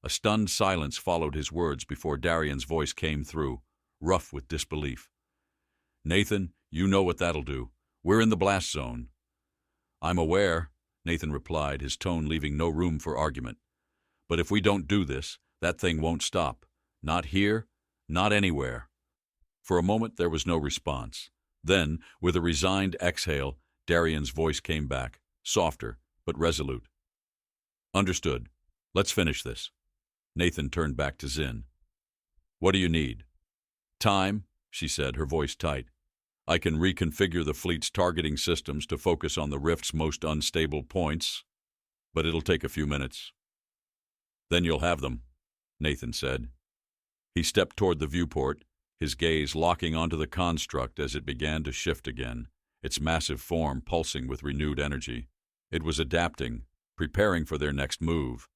A stunned silence followed his words before Darian's voice came through, rough with disbelief. "Nathan, you know what that'll do. We're in the blast zone." "I'm aware," Nathan replied, his tone leaving no room for argument. "But if we don't do this, that thing won't stop. Not here, not anywhere." For a moment there was no response. Then, with a resigned exhale, Darian's voice came back, softer but resolute. "Understood. Let's finish this." Nathan turned back to Zin. "What do you need?" "Time," she said, her voice tight. "I can reconfigure the fleet's targeting systems to focus on the rift's most unstable points, but it'll take a few minutes." "Then you'll have them," Nathan said. He stepped toward the viewport, his gaze locking onto the construct as it began to shift again, its massive form pulsing with renewed energy. It was adapting, preparing for their next move.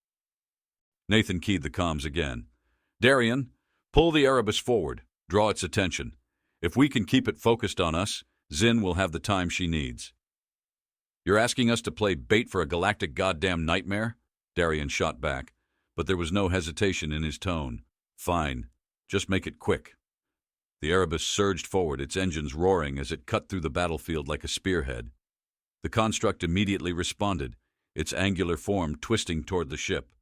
Nathan keyed the comms again. "Darian, pull the Erebus forward. Draw its attention. If we can keep it focused on us, Zin will have the time she needs." "You're asking us to play bait for a galactic goddamn nightmare?" Darian shot back, but there was no hesitation in his tone. "Fine. Just make it quick." The Erebus surged forward, its engines roaring as it cut through the battlefield like a spearhead. The construct immediately responded, its angular form twisting toward the ship.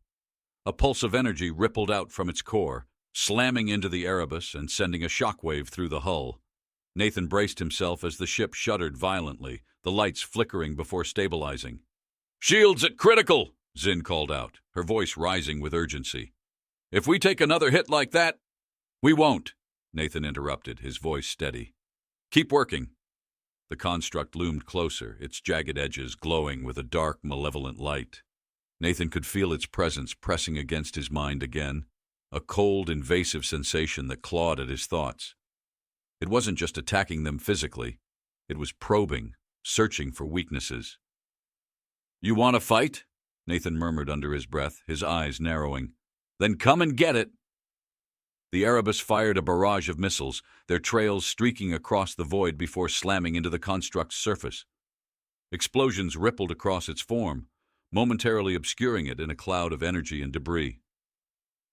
A pulse of energy rippled out from its core, slamming into the Erebus and sending a shockwave through the hull. Nathan braced himself as the ship shuddered violently, the lights flickering before stabilizing. "Shields at critical!" Zin called out, her voice rising with urgency. "If we take another hit like that—" "We won't," Nathan interrupted, his voice steady. "Keep working." The construct loomed closer, its jagged edges glowing with a dark, malevolent light. Nathan could feel its presence pressing against his mind again, a cold, invasive sensation that clawed at his thoughts. It wasn't just attacking them physically. It was probing, searching for weaknesses. "You want to fight?" Nathan murmured under his breath, his eyes narrowing. "Then come and get it." The Erebus fired a barrage of missiles, their trails streaking across the void before slamming into the construct's surface. Explosions rippled across its form, momentarily obscuring it in a cloud of energy and debris.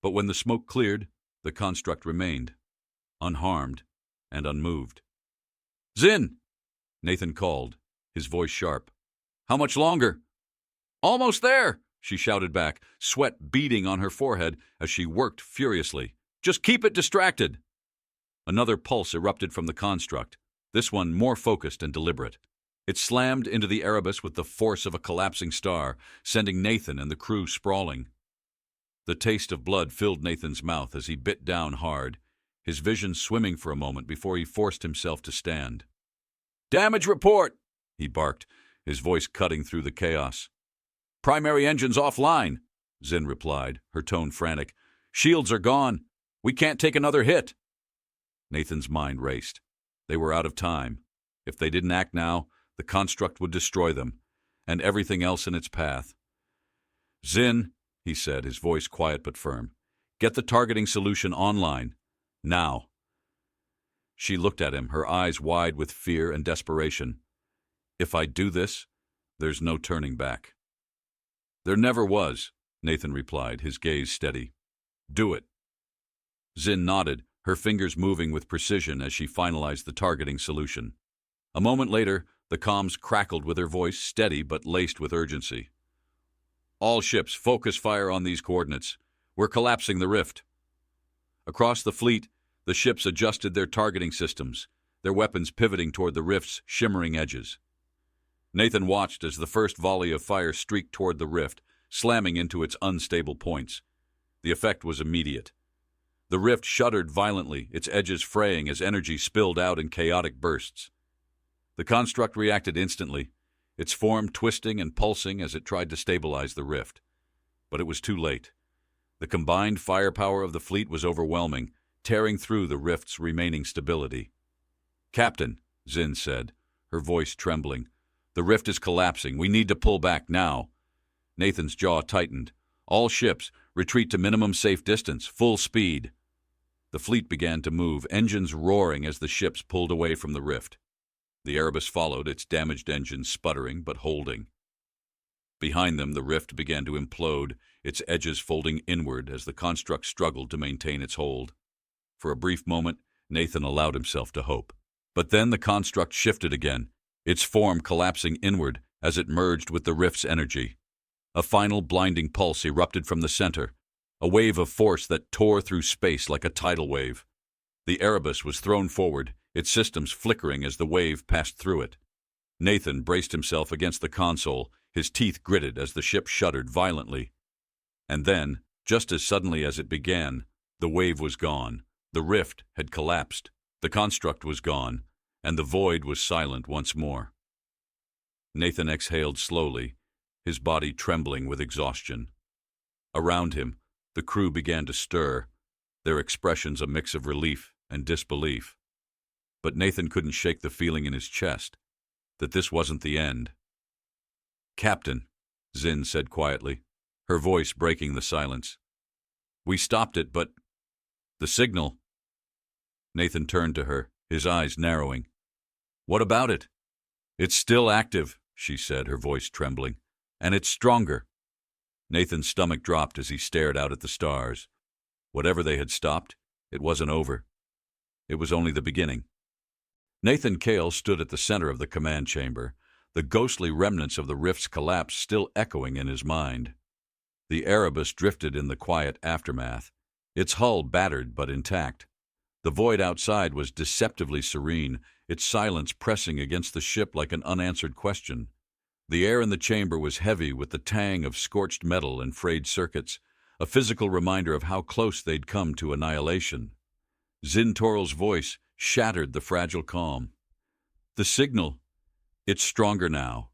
But when the smoke cleared, the construct remained, unharmed and unmoved. "Zin!" Nathan called, his voice sharp. "How much longer?" "Almost there!" she shouted back, sweat beading on her forehead as she worked furiously. "Just keep it distracted." Another pulse erupted from the construct, this one more focused and deliberate. It slammed into the Erebus with the force of a collapsing star, sending Nathan and the crew sprawling. The taste of blood filled Nathan's mouth as he bit down hard, his vision swimming for a moment before he forced himself to stand. "Damage report!" he barked, his voice cutting through the chaos. "Primary engines offline," Zin replied, her tone frantic. "Shields are gone. We can't take another hit." Nathan's mind raced. They were out of time. If they didn't act now, the construct would destroy them, and everything else in its path. "Zin," he said, his voice quiet but firm, "get the targeting solution online. Now." She looked at him, her eyes wide with fear and desperation. "If I do this, there's no turning back." "There never was," Nathan replied, his gaze steady. "Do it." Zin nodded, her fingers moving with precision as she finalized the targeting solution. A moment later, the comms crackled with her voice, steady but laced with urgency. "All ships, focus fire on these coordinates. We're collapsing the rift." Across the fleet, the ships adjusted their targeting systems, their weapons pivoting toward the rift's shimmering edges. Nathan watched as the first volley of fire streaked toward the rift, slamming into its unstable points. The effect was immediate. The rift shuddered violently, its edges fraying as energy spilled out in chaotic bursts. The construct reacted instantly, its form twisting and pulsing as it tried to stabilize the rift. But it was too late. The combined firepower of the fleet was overwhelming, tearing through the rift's remaining stability. "Captain," Zin said, her voice trembling, The rift is collapsing. We need to pull back now. Nathan's jaw tightened. All ships, retreat to minimum safe distance, full speed. The fleet began to move, engines roaring as the ships pulled away from the rift. The Erebus followed, its damaged engines sputtering but holding. Behind them, the rift began to implode, its edges folding inward as the construct struggled to maintain its hold. For a brief moment, Nathan allowed himself to hope. But then the construct shifted again, its form collapsing inward as it merged with the rift's energy. A final blinding pulse erupted from the center, a wave of force that tore through space like a tidal wave. The Erebus was thrown forward, its systems flickering as the wave passed through it. Nathan braced himself against the console, his teeth gritted as the ship shuddered violently. And then, just as suddenly as it began, the wave was gone. The rift had collapsed, the construct was gone, and the void was silent once more. Nathan exhaled slowly, his body trembling with exhaustion. Around him, the crew began to stir, their expressions a mix of relief and disbelief. But Nathan couldn't shake the feeling in his chest that this wasn't the end. "Captain," Zin said quietly, her voice breaking the silence. "We stopped it, but the signal." Nathan turned to her, his eyes narrowing. "What about it?" "It's still active," she said, her voice trembling. "And it's stronger." Nathan's stomach dropped as he stared out at the stars. Whatever they had stopped, it wasn't over. It was only the beginning. Nathan Kael stood at the center of the command chamber, the ghostly remnants of the rift's collapse still echoing in his mind. The Erebus drifted in the quiet aftermath, its hull battered but intact. The void outside was deceptively serene, its silence pressing against the ship like an unanswered question. The air in the chamber was heavy with the tang of scorched metal and frayed circuits, a physical reminder of how close they'd come to annihilation. Zin Toral's voice shattered the fragile calm. "The signal, it's stronger now."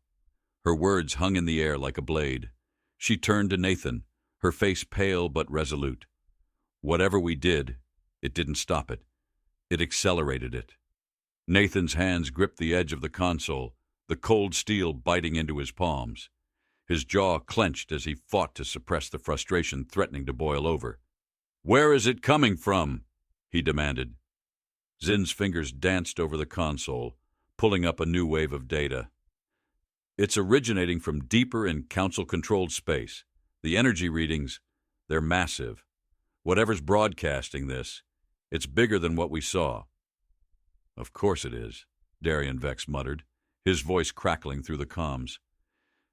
Her words hung in the air like a blade. She turned to Nathan, her face pale but resolute. "Whatever we did, it didn't stop it. It accelerated it." Nathan's hands gripped the edge of the console, the cold steel biting into his palms. His jaw clenched as he fought to suppress the frustration threatening to boil over. "Where is it coming from?" he demanded. Zin's fingers danced over the console, pulling up a new wave of data. "It's originating from deeper in Council-controlled space. The energy readings, they're massive. Whatever's broadcasting this, it's bigger than what we saw." "Of course it is," Darian Vex muttered, his voice crackling through the comms.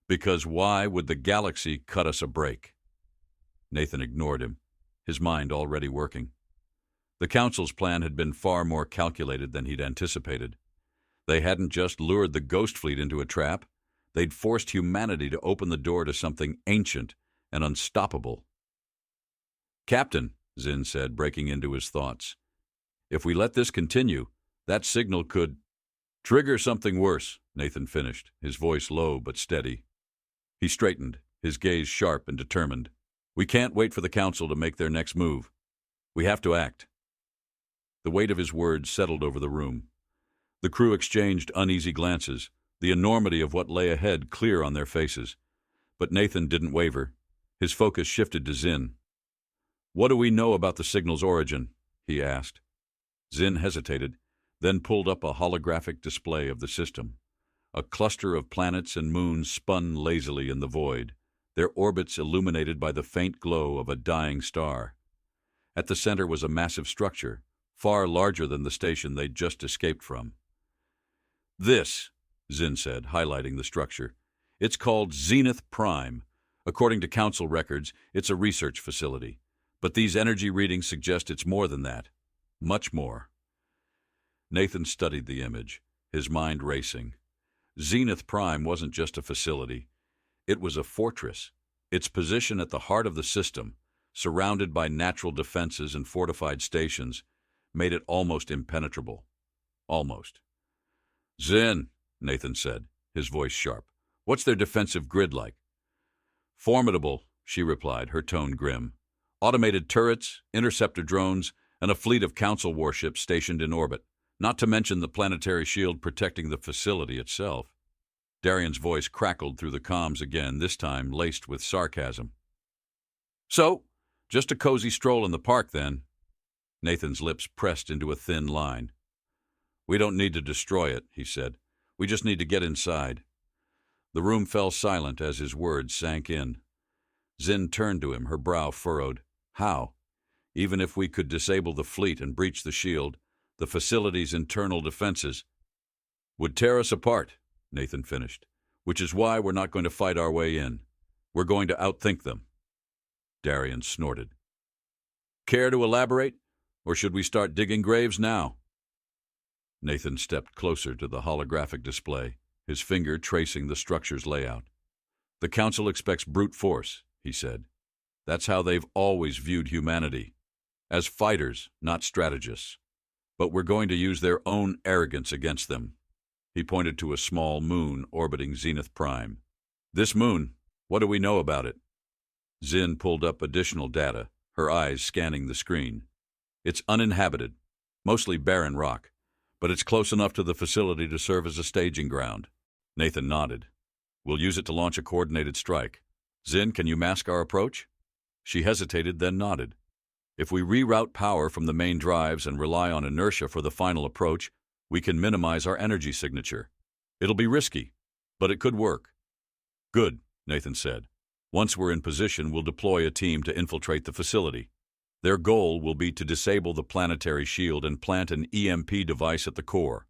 "Because why would the galaxy cut us a break?" Nathan ignored him, his mind already working. The Council's plan had been far more calculated than he'd anticipated. They hadn't just lured the Ghost Fleet into a trap, they'd forced humanity to open the door to something ancient and unstoppable. "Captain," Zin said, breaking into his thoughts, "if we let this continue, that signal could trigger something worse," Nathan finished, his voice low but steady. He straightened, his gaze sharp and determined. "We can't wait for the Council to make their next move. We have to act." The weight of his words settled over the room. The crew exchanged uneasy glances, the enormity of what lay ahead clear on their faces. But Nathan didn't waver. His focus shifted to Zin. "What do we know about the signal's origin?" he asked. Zin hesitated, then pulled up a holographic display of the system. A cluster of planets and moons spun lazily in the void, their orbits illuminated by the faint glow of a dying star. At the center was a massive structure, far larger than the station they'd just escaped from. "This," Zin said, highlighting the structure. "It's called Zenith Prime. According to Council records, it's a research facility. But these energy readings suggest it's more than that. Much more." Nathan studied the image, his mind racing. Zenith Prime wasn't just a facility. It was a fortress. Its position at the heart of the system, surrounded by natural defenses and fortified stations, made it almost impenetrable. Almost. "Zin," Nathan said, his voice sharp, "what's their defensive grid like?" "Formidable," she replied, her tone grim. "Automated turrets, interceptor drones, and a fleet of Council warships stationed in orbit, not to mention the planetary shield protecting the facility itself." Darian's voice crackled through the comms again, this time laced with sarcasm. So, just a cozy stroll in the park, then? Nathan's lips pressed into a thin line. We don't need to destroy it, he said. We just need to get inside. The room fell silent as his words sank in. Zin turned to him, her brow furrowed. How? Even if we could disable the fleet and breach the shield, the facility's internal defenses would tear us apart, Nathan finished, which is why we're not going to fight our way in. We're going to outthink them. Darian snorted. Care to elaborate, or should we start digging graves now? Nathan stepped closer to the holographic display, his finger tracing the structure's layout. The Council expects brute force, he said. That's how they've always viewed humanity, as fighters, not strategists. But we're going to use their own arrogance against them. He pointed to a small moon orbiting Zenith Prime. This moon, what do we know about it? Zin pulled up additional data, her eyes scanning the screen. It's uninhabited, mostly barren rock, but it's close enough to the facility to serve as a staging ground. Nathan nodded. We'll use it to launch a coordinated strike. Zin, can you mask our approach? She hesitated, then nodded. If we reroute power from the main drives and rely on inertia for the final approach, we can minimize our energy signature. It'll be risky, but it could work. Good, Nathan said. Once we're in position, we'll deploy a team to infiltrate the facility. Their goal will be to disable the planetary shield and plant an EMP device at the core.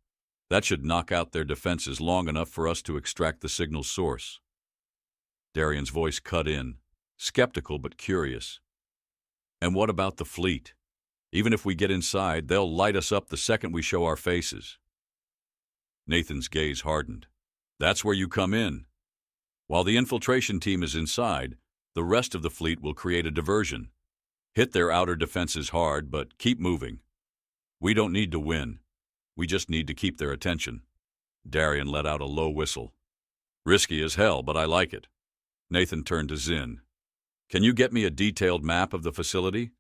That should knock out their defenses long enough for us to extract the signal's source. Darian's voice cut in, skeptical but curious. And what about the fleet? Even if we get inside, they'll light us up the second we show our faces. Nathan's gaze hardened. That's where you come in. While the infiltration team is inside, the rest of the fleet will create a diversion. Hit their outer defenses hard, but keep moving. We don't need to win. We just need to keep their attention. Darian let out a low whistle. Risky as hell, but I like it. Nathan turned to Zin. Can you get me a detailed map of the facility?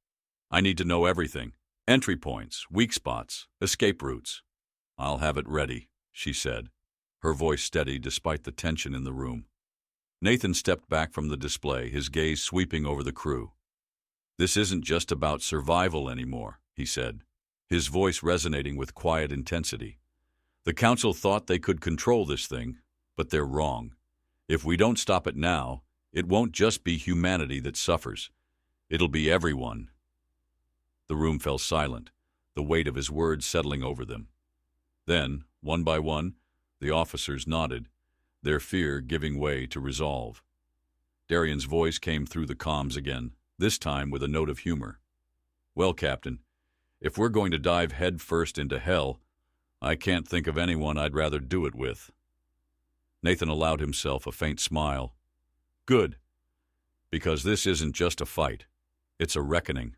I need to know everything. Entry points, weak spots, escape routes. I'll have it ready, she said, her voice steady despite the tension in the room. Nathan stepped back from the display, his gaze sweeping over the crew. This isn't just about survival anymore, he said, his voice resonating with quiet intensity. The Council thought they could control this thing, but they're wrong. If we don't stop it now, it won't just be humanity that suffers. It'll be everyone. The room fell silent, the weight of his words settling over them. Then, one by one, the officers nodded, their fear giving way to resolve. Darian's voice came through the comms again, this time with a note of humor. Well, Captain, if we're going to dive headfirst into hell, I can't think of anyone I'd rather do it with. Nathan allowed himself a faint smile. Good, because this isn't just a fight, it's a reckoning.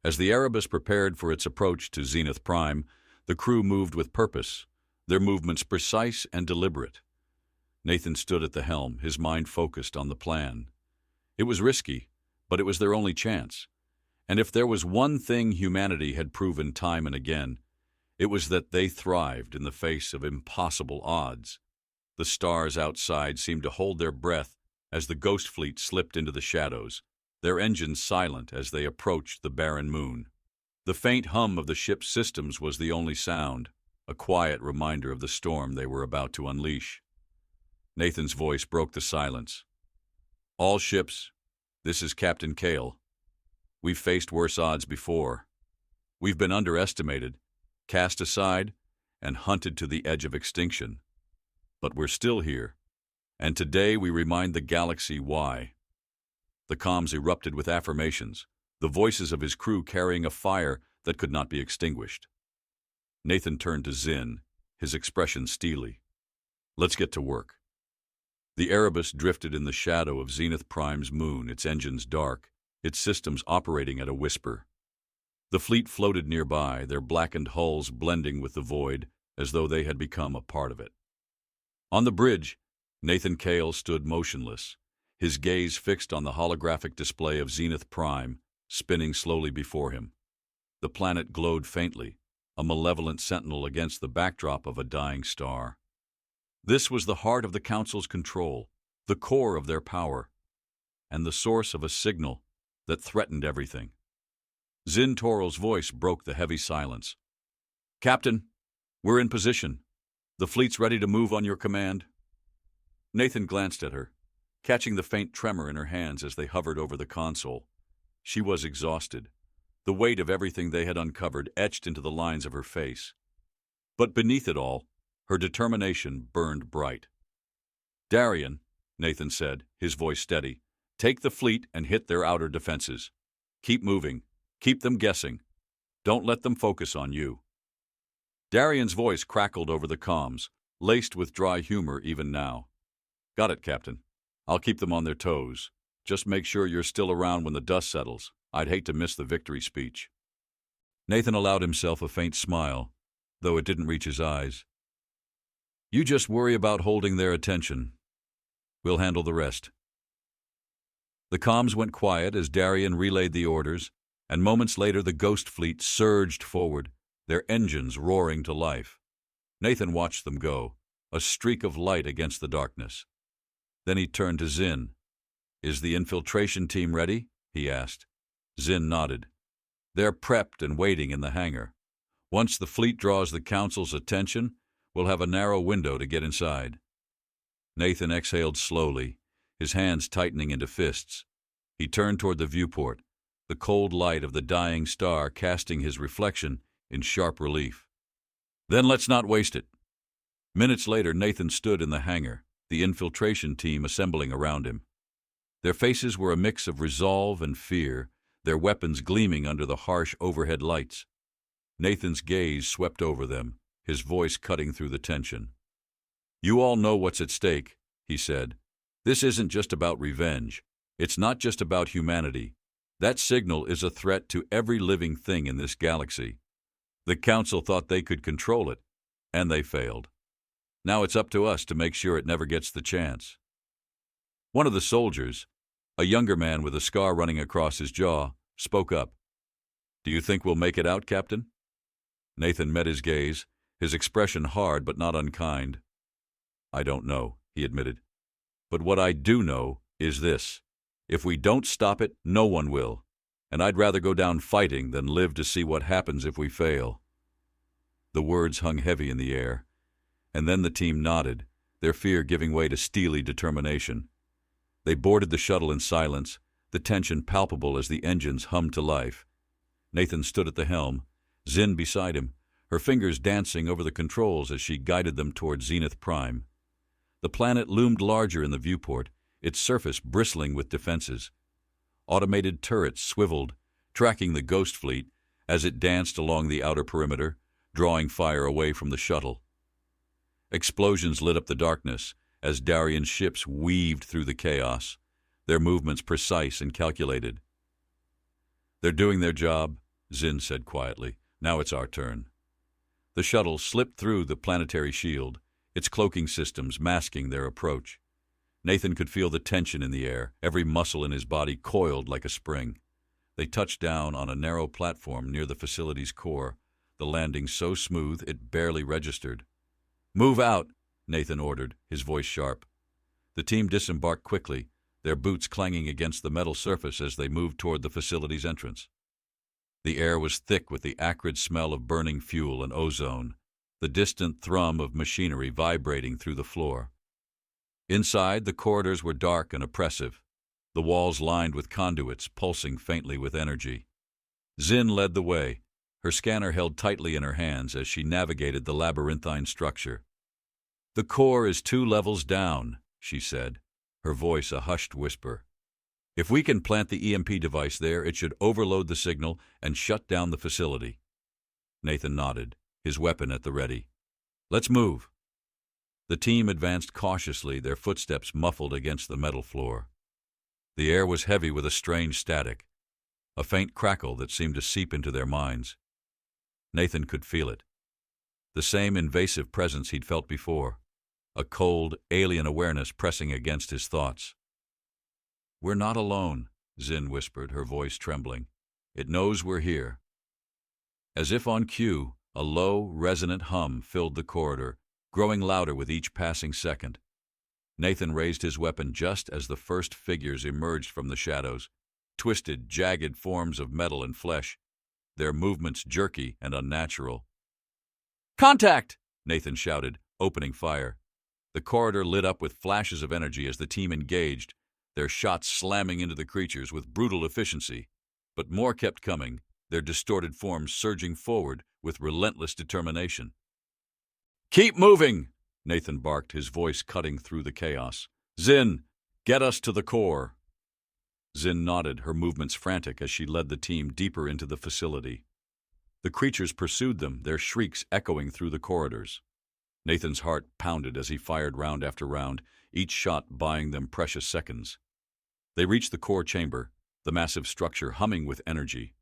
As the Erebus prepared for its approach to Zenith Prime, the crew moved with purpose, their movements precise and deliberate. Nathan stood at the helm, his mind focused on the plan. It was risky, but it was their only chance. And if there was one thing humanity had proven time and again, it was that they thrived in the face of impossible odds. The stars outside seemed to hold their breath as the ghost fleet slipped into the shadows, their engines silent as they approached the barren moon. The faint hum of the ship's systems was the only sound, a quiet reminder of the storm they were about to unleash. Nathan's voice broke the silence. All ships, this is Captain Kael. We've faced worse odds before. We've been underestimated, cast aside, and hunted to the edge of extinction. But we're still here, and today we remind the galaxy why. The comms erupted with affirmations, the voices of his crew carrying a fire that could not be extinguished. Nathan turned to Zin, his expression steely. Let's get to work. The Erebus drifted in the shadow of Zenith Prime's moon, its engines dark, its systems operating at a whisper. The fleet floated nearby, their blackened hulls blending with the void as though they had become a part of it. On the bridge, Nathan Kael stood motionless, his gaze fixed on the holographic display of Zenith Prime, spinning slowly before him. The planet glowed faintly, a malevolent sentinel against the backdrop of a dying star. This was the heart of the Council's control, the core of their power, and the source of a signal that threatened everything. Zin Toral's voice broke the heavy silence. "Captain, we're in position. The fleet's ready to move on your command." Nathan glanced at her, catching the faint tremor in her hands as they hovered over the console. She was exhausted, the weight of everything they had uncovered etched into the lines of her face. But beneath it all, her determination burned bright. "Darian," Nathan said, his voice steady, "take the fleet and hit their outer defenses. Keep moving. Keep them guessing. Don't let them focus on you." Darian's voice crackled over the comms, laced with dry humor even now. "Got it, Captain. I'll keep them on their toes. Just make sure you're still around when the dust settles. I'd hate to miss the victory speech." Nathan allowed himself a faint smile, though it didn't reach his eyes. "You just worry about holding their attention. We'll handle the rest." The comms went quiet as Darian relayed the orders, and moments later the Ghost Fleet surged forward, their engines roaring to life. Nathan watched them go, a streak of light against the darkness. Then he turned to Zin. "Is the infiltration team ready?" he asked. Zin nodded. "They're prepped and waiting in the hangar. Once the fleet draws the Council's attention, we'll have a narrow window to get inside." Nathan exhaled slowly, his hands tightening into fists. He turned toward the viewport, the cold light of the dying star casting his reflection in sharp relief. "Then let's not waste it." Minutes later, Nathan stood in the hangar, the infiltration team assembling around him. Their faces were a mix of resolve and fear, their weapons gleaming under the harsh overhead lights. Nathan's gaze swept over them, his voice cutting through the tension. "You all know what's at stake," he said. "This isn't just about revenge. It's not just about humanity. That signal is a threat to every living thing in this galaxy. The Council thought they could control it, and they failed. Now it's up to us to make sure it never gets the chance." One of the soldiers, a younger man with a scar running across his jaw, spoke up. "Do you think we'll make it out, Captain?" Nathan met his gaze, his expression hard but not unkind. "I don't know," he admitted. "But what I do know is this. If we don't stop it, no one will. And I'd rather go down fighting than live to see what happens if we fail." The words hung heavy in the air, and then the team nodded, their fear giving way to steely determination. They boarded the shuttle in silence, the tension palpable as the engines hummed to life. Nathan stood at the helm, Zin beside him, her fingers dancing over the controls as she guided them toward Zenith Prime. The planet loomed larger in the viewport, its surface bristling with defenses. Automated turrets swiveled, tracking the Ghost Fleet as it danced along the outer perimeter, drawing fire away from the shuttle. Explosions lit up the darkness as Darian's ships weaved through the chaos, their movements precise and calculated. "They're doing their job," Zin said quietly. "Now it's our turn." The shuttle slipped through the planetary shield, its cloaking systems masking their approach. Nathan could feel the tension in the air, every muscle in his body coiled like a spring. They touched down on a narrow platform near the facility's core, the landing so smooth it barely registered. "Move out," Nathan ordered, his voice sharp. The team disembarked quickly, their boots clanging against the metal surface as they moved toward the facility's entrance. The air was thick with the acrid smell of burning fuel and ozone, the distant thrum of machinery vibrating through the floor. Inside, the corridors were dark and oppressive, the walls lined with conduits pulsing faintly with energy. Zin led the way, her scanner held tightly in her hands as she navigated the labyrinthine structure. "The core is 2 levels down," she said, her voice a hushed whisper. "If we can plant the EMP device there, it should overload the signal and shut down the facility." Nathan nodded, his weapon at the ready. "Let's move." The team advanced cautiously, their footsteps muffled against the metal floor. The air was heavy with a strange static, a faint crackle that seemed to seep into their minds. Nathan could feel it. The same invasive presence he'd felt before, a cold, alien awareness pressing against his thoughts. "We're not alone," Zin whispered, her voice trembling. "It knows we're here." As if on cue, a low, resonant hum filled the corridor, growing louder with each passing second. Nathan raised his weapon just as the first figures emerged from the shadows, twisted, jagged forms of metal and flesh, their movements jerky and unnatural. "Contact!" Nathan shouted, opening fire. The corridor lit up with flashes of energy as the team engaged, their shots slamming into the creatures with brutal efficiency. But more kept coming, their distorted forms surging forward with relentless determination. "Keep moving!" Nathan barked, his voice cutting through the chaos. "Zin, get us to the core." Zin nodded, her movements frantic as she led the team deeper into the facility. The creatures pursued them, their shrieks echoing through the corridors. Nathan's heart pounded as he fired round after round, each shot buying them precious seconds. They reached the core chamber, the massive structure humming with energy.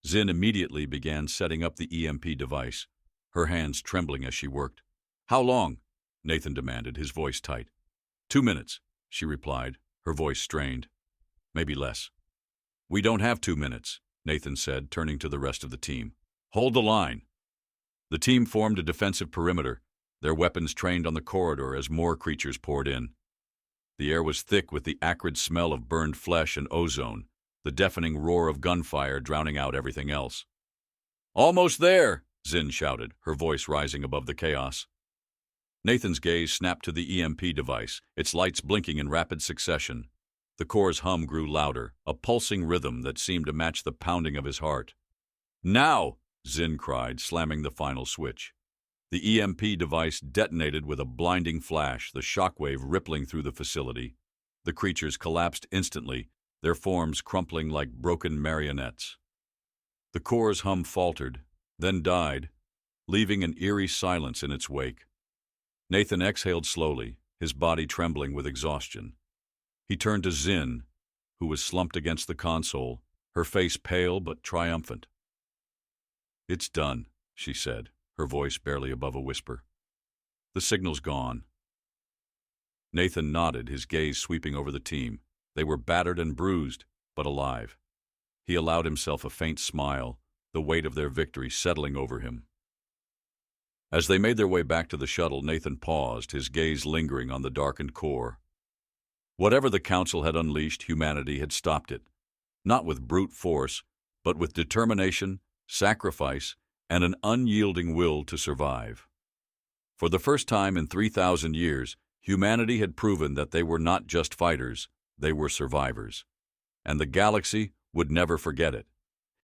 Zin immediately began setting up the EMP device, her hands trembling as she worked. "How long?" Nathan demanded, his voice tight. 2 minutes, she replied, her voice strained. "Maybe less." "We don't have 2 minutes," Nathan said, turning to the rest of the team. "Hold the line." The team formed a defensive perimeter, their weapons trained on the corridor as more creatures poured in. The air was thick with the acrid smell of burned flesh and ozone, the deafening roar of gunfire drowning out everything else. "Almost there!" Zin shouted, her voice rising above the chaos. Nathan's gaze snapped to the EMP device, its lights blinking in rapid succession. The core's hum grew louder, a pulsing rhythm that seemed to match the pounding of his heart. "Now!" Zin cried, slamming the final switch. The EMP device detonated with a blinding flash, the shockwave rippling through the facility. The creatures collapsed instantly, their forms crumpling like broken marionettes. The core's hum faltered, then died, leaving an eerie silence in its wake. Nathan exhaled slowly, his body trembling with exhaustion. He turned to Zin, who was slumped against the console, her face pale but triumphant. "It's done," she said, her voice barely above a whisper. "The signal's gone." Nathan nodded, his gaze sweeping over the team. They were battered and bruised, but alive. He allowed himself a faint smile, the weight of their victory settling over him. As they made their way back to the shuttle, Nathan paused, his gaze lingering on the darkened core. Whatever the Council had unleashed, humanity had stopped it, not with brute force, but with determination, sacrifice, and an unyielding will to survive. For the first time in 3,000 years, humanity had proven that they were not just fighters, they were survivors. And the galaxy would never forget it.